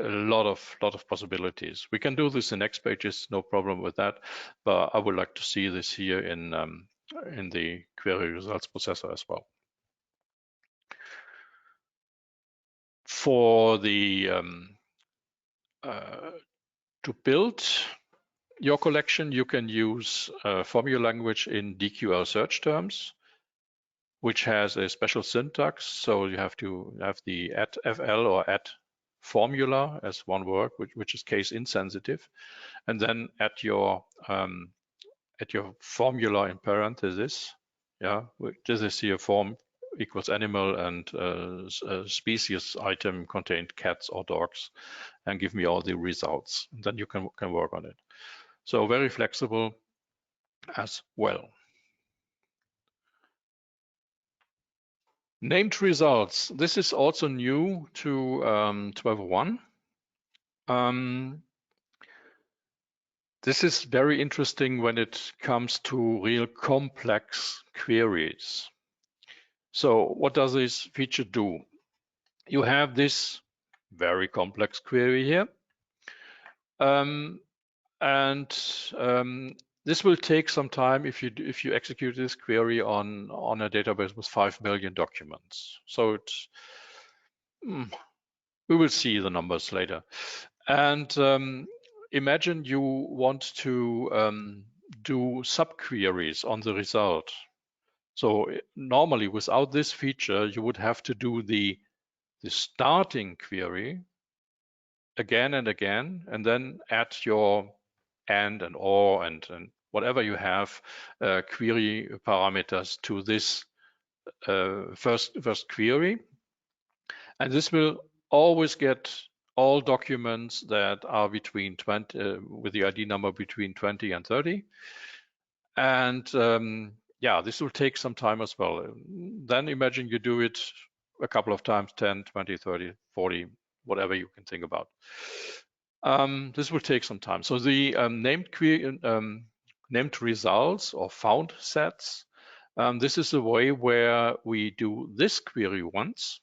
lot of possibilities. We can do this in next pages, no problem with that. But I would like to see this here in the query results processor as well. For the to build your collection, you can use formula language in DQL search terms, which has a special syntax. So you have to have the @fl or @formula as one word, which is case insensitive, and then at your formula in parentheses. Yeah, this is here form equals animal, and species item contained cats or dogs, and give me all the results. And then you can work on it. So very flexible as well. Named results. This is also new to 12.1. This is very interesting when it comes to real complex queries. So what does this feature do? You have this very complex query here. This will take some time if you execute this query on a database with 5 million documents. So we will see the numbers later. And imagine you want to do subqueries on the result. So normally without this feature, you would have to do the starting query again and again, and then add your and or and whatever you have query parameters to this first query. And this will always get all documents that are between 20 with the ID number between 20 and 30. And yeah, this will take some time as well. Then imagine you do it a couple of times, 10, 20, 30, 40, whatever you can think about. This will take some time. So the named results or found sets, this is a way where we do this query once,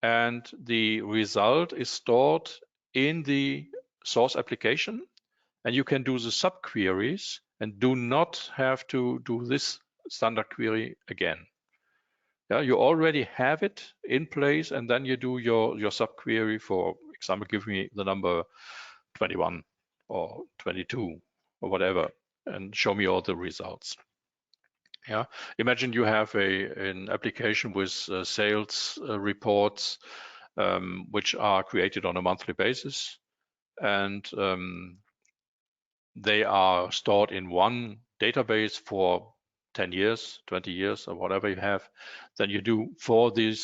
and the result is stored in the source application, and you can do the subqueries and do not have to do this standard query again. Yeah, you already have it in place, and then you do your subquery. For example, give me the number 21 or 22 or whatever, and show me all the results. Yeah, imagine you have an application with sales reports which are created on a monthly basis, and they are stored in one database for 10 years, 20 years, or whatever you have. Then you do for the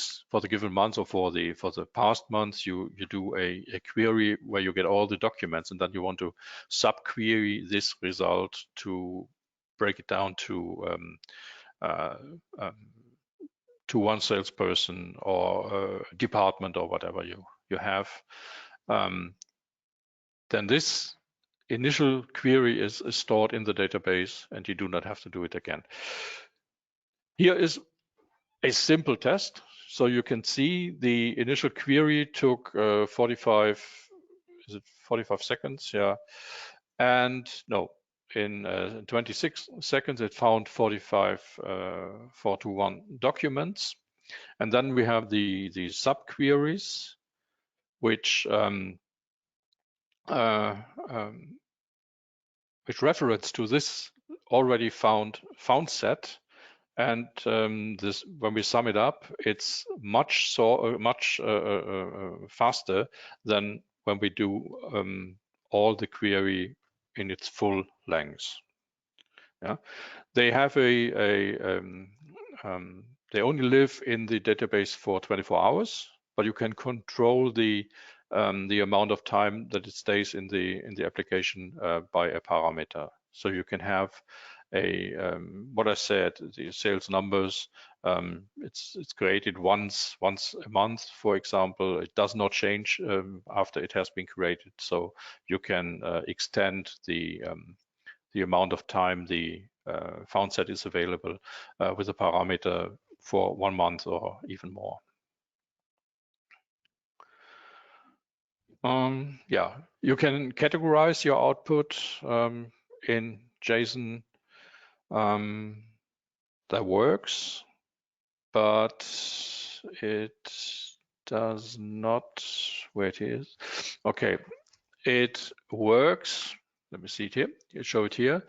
given month or for the past months, you do a query where you get all the documents, and then you want to subquery this result to break it down to one salesperson or department or whatever you have. Then this initial query is stored in the database, and you do not have to do it again. Here is a simple test. So you can see the initial query took 45 seconds? Yeah. And no, in 26 seconds, it found 45 421 documents. And then we have the subqueries, which reference to this already found set, and this, when we sum it up, it's much faster than when we do all the query in its full length. Yeah, they have they only live in the database for 24 hours, but you can control the amount of time that it stays in the application by a parameter. So you can have what I said, the sales numbers. It's created once a month, for example. It does not change after it has been created. So you can extend the amount of time the found set is available with a parameter for 1 month or even more. Yeah, you can categorize your output in JSON. That works, but it does not, where it is. Okay, it works. Let me see it here. You show it here.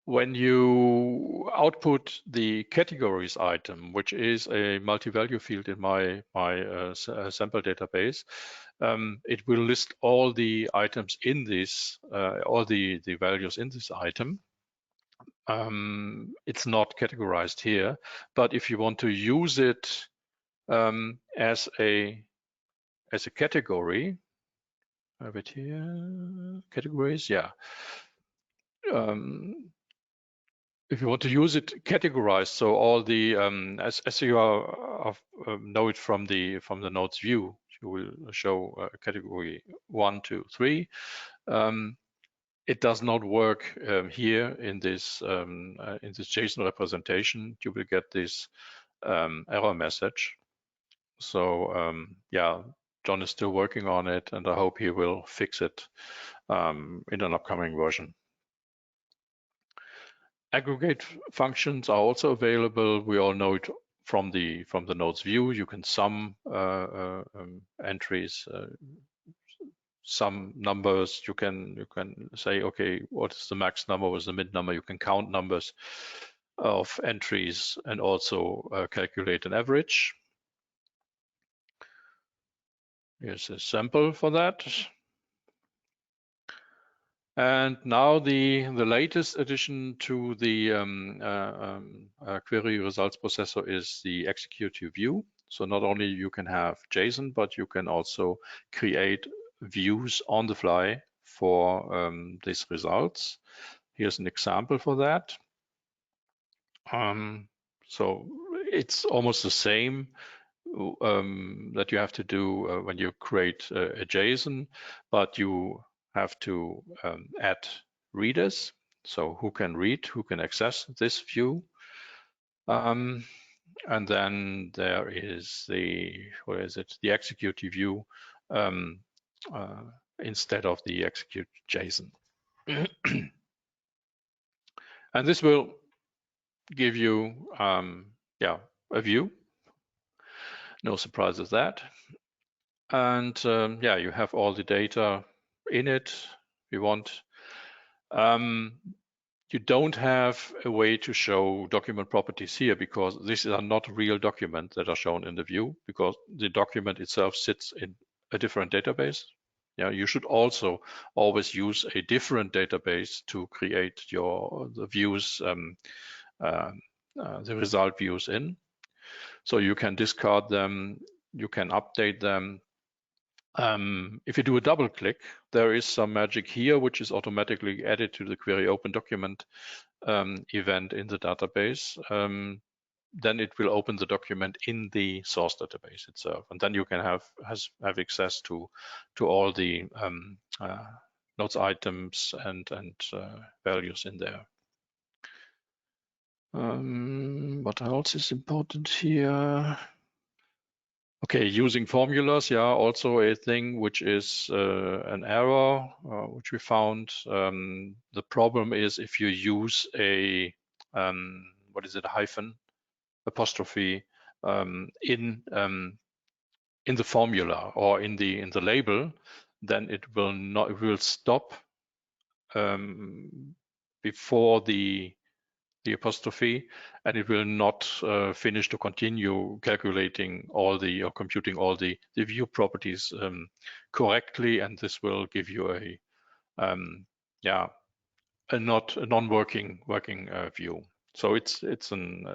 When you output the categories item, which is a multi-value field in my sample database, it will list all the items in this, all the values in this item. It's not categorized here, but if you want to use it as a category, I have it here, categories, yeah. If you want to use it categorized, so all the as you know it from the notes view, you will show category 1, 2, 3. it does not work here in this JSON representation. You will get this error message. So yeah, John is still working on it, and I hope he will fix it in an upcoming version. Aggregate functions are also available. We all know it from the notes view. You can sum entries, sum numbers. You can say, okay, what is the max number, what is the mid number? You can count numbers of entries and also calculate an average. Here's a sample for that. And now the latest addition to the query results processor is the executive view. So not only you can have JSON, but you can also create views on the fly for these results. Here's an example for that. So it's almost the same that you have to do when you create a JSON, but you have to add readers. So who can read, who can access this view. And then there is the execute view instead of the execute JSON. And this will give you a view. No surprise with that. And yeah, you have all the data in it if you want. You don't have a way to show document properties here because these are not real documents that are shown in the view, because the document itself sits in a different database. Yeah, you should also always use a different database to create the views, the result views in. So you can discard them, you can update them. If you do a double click, there is some magic here, which is automatically added to the query open document event in the database. Then it will open the document in the source database itself, and then you can have access to all the notes items and values in there. What else is important here? Okay, using formulas, yeah, also a thing which is an error which we found. The problem is if you use a a hyphen apostrophe in the formula or in the label, then it will stop before the apostrophe, and it will not finish to continue calculating all or computing all the view properties correctly, and this will give you a non-working view. So it's an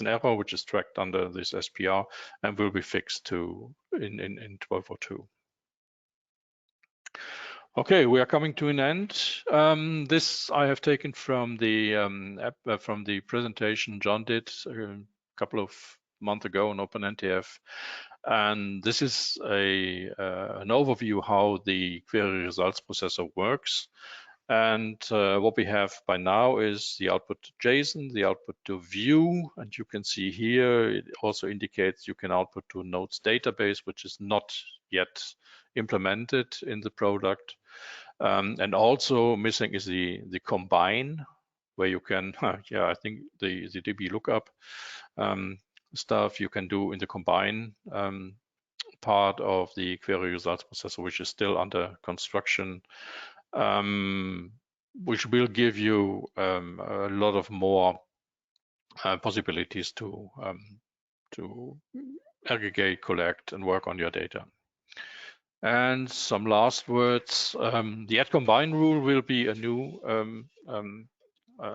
error which is tracked under this SPR and will be fixed in 12.02. Okay, we are coming to an end. This I have taken from the presentation John did a couple of months ago on OpenNTF, and this is an overview how the query results processor works. And what we have by now is the output to JSON, the output to view, and you can see here it also indicates you can output to Notes database, which is not yet implemented in the product. And also missing is the combine, where you can, I think the DB lookup stuff you can do in the combine part of the query results processor, which is still under construction, which will give you a lot of more possibilities to aggregate, collect, and work on your data. And some last words. The add combine rule will be a new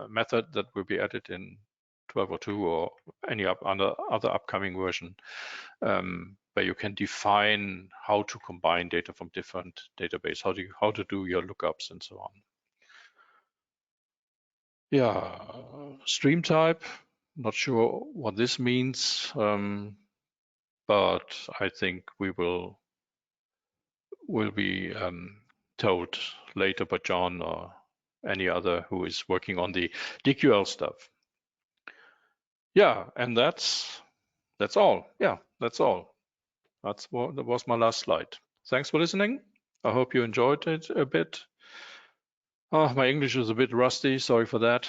method that will be added in 12.02 or any other upcoming version, where you can define how to combine data from different databases, how to do your lookups and so on. Yeah, stream type. Not sure what this means, but I think we will be told later by John or any other who is working on the DQL stuff. Yeah, and that's all. Yeah, that's all. That was my last slide. Thanks for listening. I hope you enjoyed it a bit. Oh, my English is a bit rusty. Sorry for that.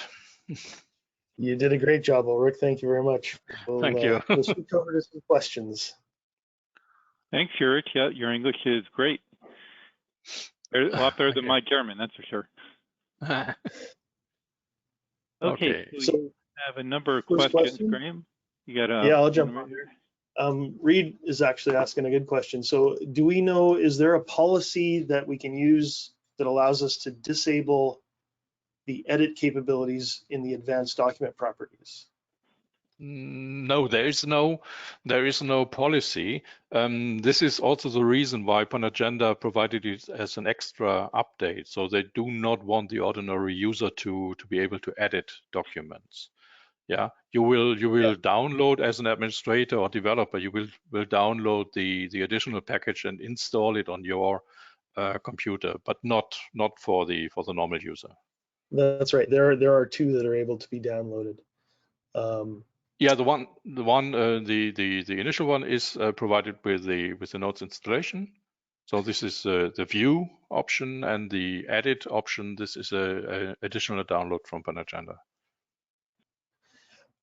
You did a great job, Ulrich. Thank you very much. Thank you. We'll switch over to some questions. Thanks, Ulrich. Yeah, your English is great. A lot better than my German, that's for sure. Okay, so we have a number of questions. Graham, you got a... Yeah, I'll jump on there. Reed is actually asking a good question. So do we know, is there a policy that we can use that allows us to disable the edit capabilities in the advanced document properties? No, there is no policy. This is also the reason why PanAgenda provided it as an extra update. So they do not want the ordinary user to be able to edit documents. Yeah, you will download as an administrator or developer. You will download the additional package and install it on your computer, but not for the normal user. That's right. There are two that are able to be downloaded. Yeah, the initial one is provided with the Notes installation. So this is the view option, and the edit option. This is a additional download from PanAgenda.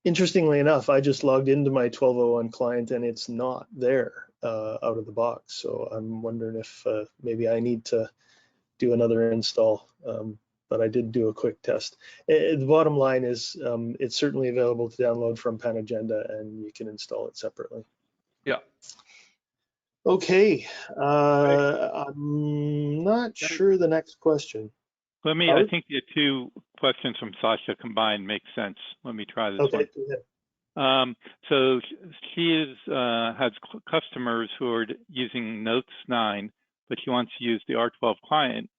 Interestingly enough, I just logged into my 1201 client and it's not there out of the box. So I'm wondering if maybe I need to do another install. But I did do a quick test. The bottom line is it's certainly available to download from PanAgenda, and you can install it separately. Yeah. Okay. I'm not sure the next question. I think the two questions from Sasha combined make sense. Let me try this one. Okay. So she has customers who are using Notes 9, but she wants to use the R12 client.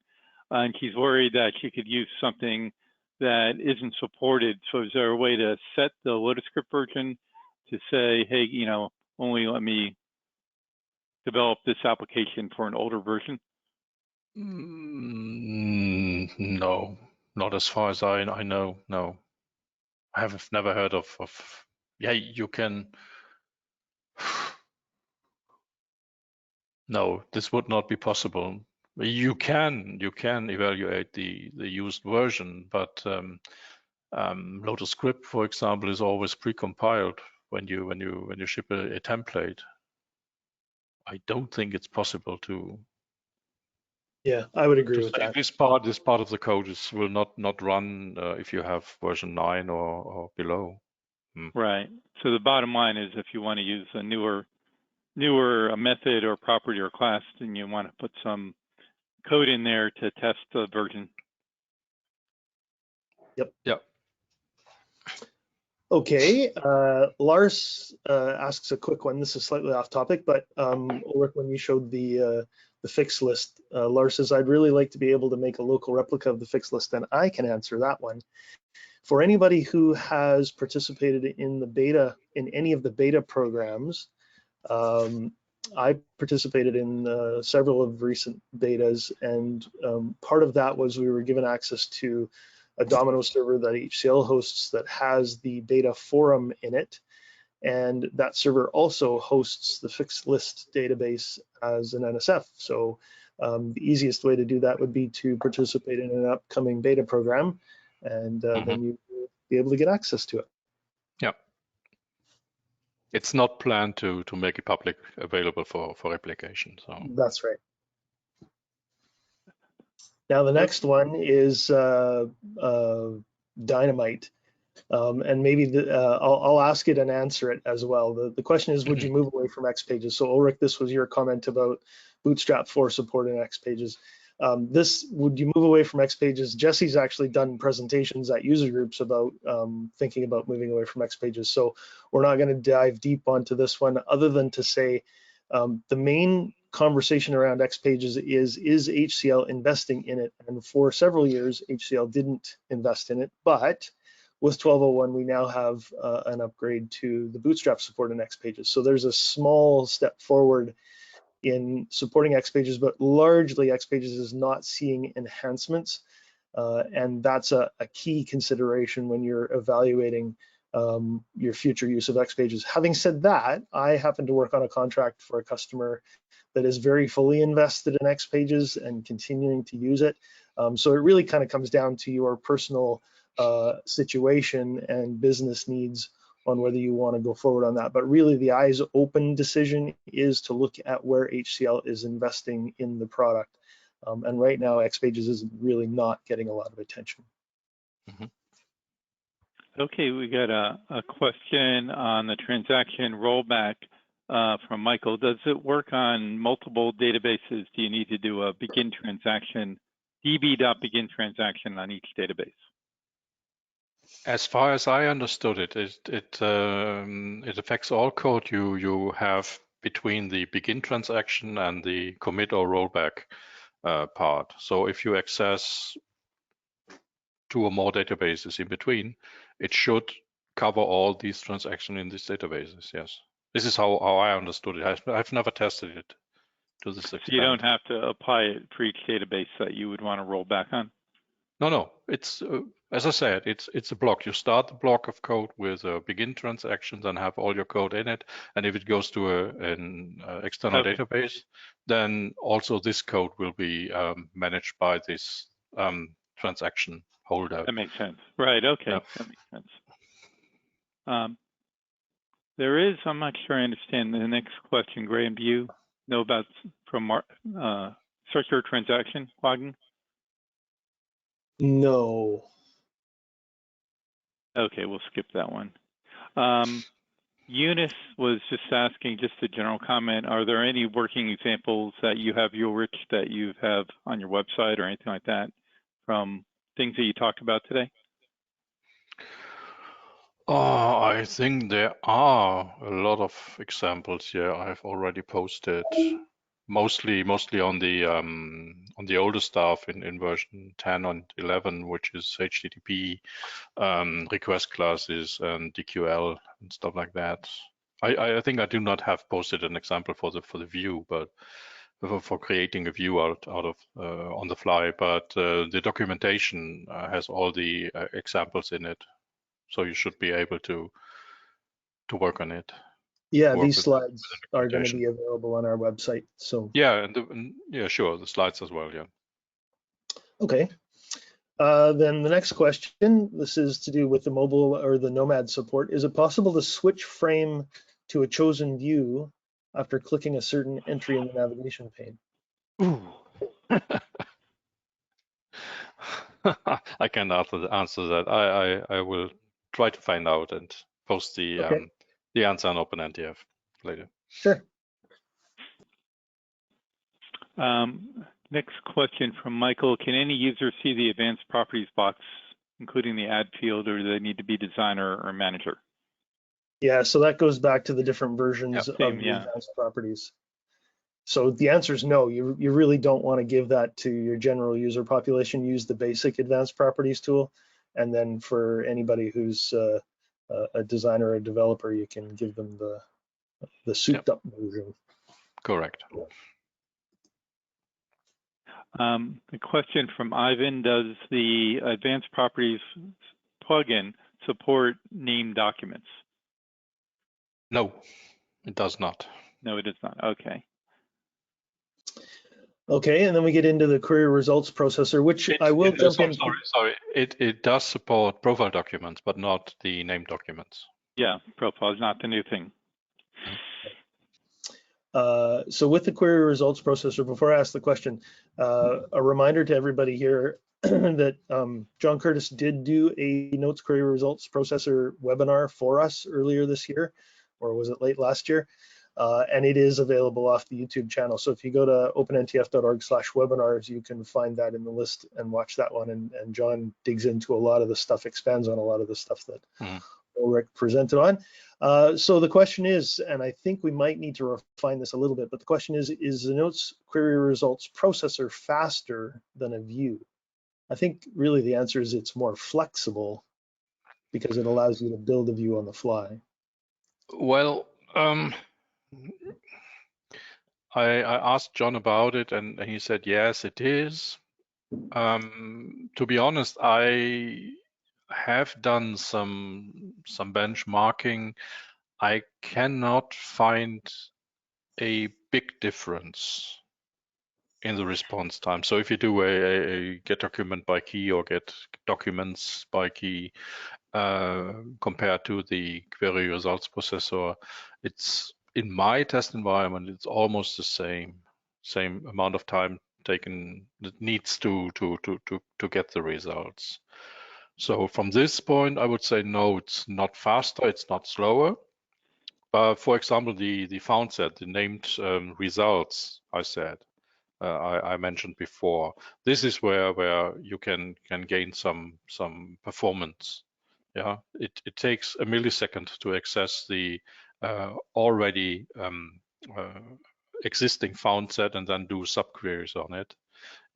And she's worried that she could use something that isn't supported. So is there a way to set the LotusScript version to say, hey, only let me develop this application for an older version? No, not as far as I know. No, I have never heard of. Yeah, you can. No, this would not be possible. You can evaluate the used version, but LotusScript, for example, is always pre-compiled when you ship a template. I don't think it's possible to. Yeah, I would agree with that. This part of the code will not run if you have version 9 or below. Right. So the bottom line is, if you want to use a newer method or property or class, then you want to put some code in there to test the version. Yep. Okay, Lars asks a quick one. This is slightly off topic, but Ulrich, when you showed the fixed list, Lars says, I'd really like to be able to make a local replica of the fixed list, and I can answer that one. For anybody who has participated in the beta, in any of the beta programs, I participated in several of recent betas, and part of that was we were given access to a Domino server that HCL hosts that has the beta forum in it, and that server also hosts the fixed list database as an NSF. So the easiest way to do that would be to participate in an upcoming beta program, and then you will be able to get access to it. Yeah. It's not planned to make it public available for replication. So that's right. Now the next one is Dynamite, and maybe I'll ask it and answer it as well. The question is, would you move away from X pages? So Ulrich, this was your comment about Bootstrap 4 supporting X pages. Would you move away from X pages? Jesse's actually done presentations at user groups about thinking about moving away from X pages. So we're not going to dive deep onto this one, other than to say the main conversation around X pages is HCL investing in it? And for several years, HCL didn't invest in it, but with 1201, we now have an upgrade to the Bootstrap support in X pages. So there's a small step forward in supporting X pages, but largely X pages is not seeing enhancements. And that's a key consideration when you're evaluating your future use of X pages. Having said that, I happen to work on a contract for a customer that is very fully invested in X pages and continuing to use it. So it really kind of comes down to your personal situation and business needs on whether you want to go forward on that. But really the eyes open decision is to look at where HCL is investing in the product. And right now, X pages is really not getting a lot of attention. Mm-hmm. Okay, we got a question on the transaction rollback from Michael. Does it work on multiple databases? Do you need to do a begin transaction, db.begin transaction on each database? As far as I understood it, it affects all code you have between the begin transaction and the commit or rollback part. So if you access 2 or more databases in between, it should cover all these transactions in these databases. Yes, this is how I understood it. I've never tested it to this extent. So you don't have to apply it for each database that you would want to roll back on? No. It's as I said, it's a block. You start the block of code with a begin transactions and have all your code in it. And if it goes to an external database, then also this code will be managed by this transaction holder. That makes sense. Right. Okay. Yeah. That makes sense. There is, I'm not sure I understand the next question. Graham, do you know about from circular transaction logging? No. Okay, we'll skip that one. Eunice was just asking, just a general comment, are there any working examples that you have, Ulrich, that you have on your website or anything like that from things that you talked about today? I think there are a lot of examples here I've already posted. Mostly on the older stuff in version 10 and 11, which is HTTP request classes and DQL and stuff like that. I think I do not have posted an example for the view, but for creating a view out of on the fly. But the documentation has all the examples in it, so you should be able to work on it. Yeah, these slides are going to be available on our website. So yeah, yeah, sure, the slides as well. Yeah. Okay. Then the next question, this is to do with the mobile or the Nomad support. Is it possible to switch frame to a chosen view after clicking a certain entry in the navigation pane? Ooh. I can't answer that. I will try to find out and post the answer on OpenNTF later. Sure. Next question from Michael. Can any user see the advanced properties box, including the add field, or do they need to be designer or manager? Yeah, so that goes back to the different versions of the advanced properties. So the answer is no, you really don't want to give that to your general user population. Use the basic advanced properties tool. And then for anybody who's a designer or a developer, you can give them the souped up version. Correct. The question from Ivan, does the advanced properties plugin support named documents? No, it does not. No, it does not. Okay. Okay, and then we get into the query results processor, which I will jump in. Sorry. It does support profile documents, but not the named documents. Yeah, profile is not the new thing. So with the query results processor, before I ask the question, a reminder to everybody here that John Curtis did do a Notes Query Results Processor webinar for us earlier this year, or was it late last year? And it is available off the YouTube channel. So if you go to openntf.org/webinars, you can find that in the list and watch that one. And John digs into a lot of the stuff, expands on a lot of the stuff that Ulrich presented on. So the question is, and I think we might need to refine this a little bit, but the question is the Notes Query Results Processor faster than a view? I think really the answer is it's more flexible because it allows you to build a view on the fly. Well, I asked John about it, and he said yes, it is, To be honest, I have done some benchmarking. I cannot find a big difference in the response time. So if you do a get document by key or get documents by key compared to the query results processor, it's in my test environment, it's almost the same amount of time taken that needs to get the results. So from this point, I would say no, it's not faster, it's not slower. For example, the found set, the named results, I mentioned before. This is where you can gain some performance. Yeah, it takes a millisecond to access the already existing found set and then do subqueries on it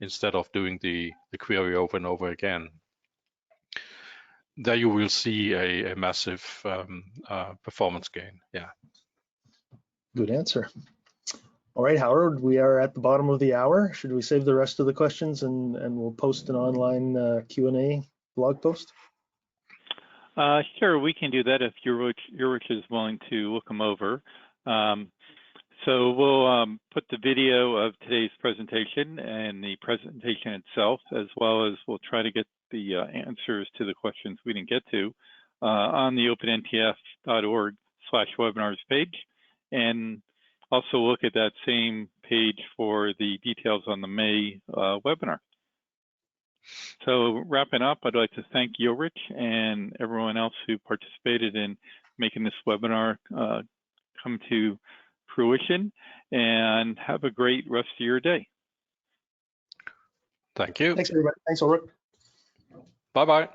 instead of doing the query over and over again. There you will see a massive performance gain. Yeah. Good answer. All right, Howard, we are at the bottom of the hour. Should we save the rest of the questions and we'll post an online Q&A blog post? Sure, we can do that if Ulrich is willing to look them over. So we'll put the video of today's presentation and the presentation itself, as well as we'll try to get the answers to the questions we didn't get to on the openntf.org/webinars page. And also look at that same page for the details on the May webinar. So wrapping up, I'd like to thank Ulrich and everyone else who participated in making this webinar come to fruition, and have a great rest of your day. Thank you. Thanks, everybody. Thanks, Ulrich. Bye-bye.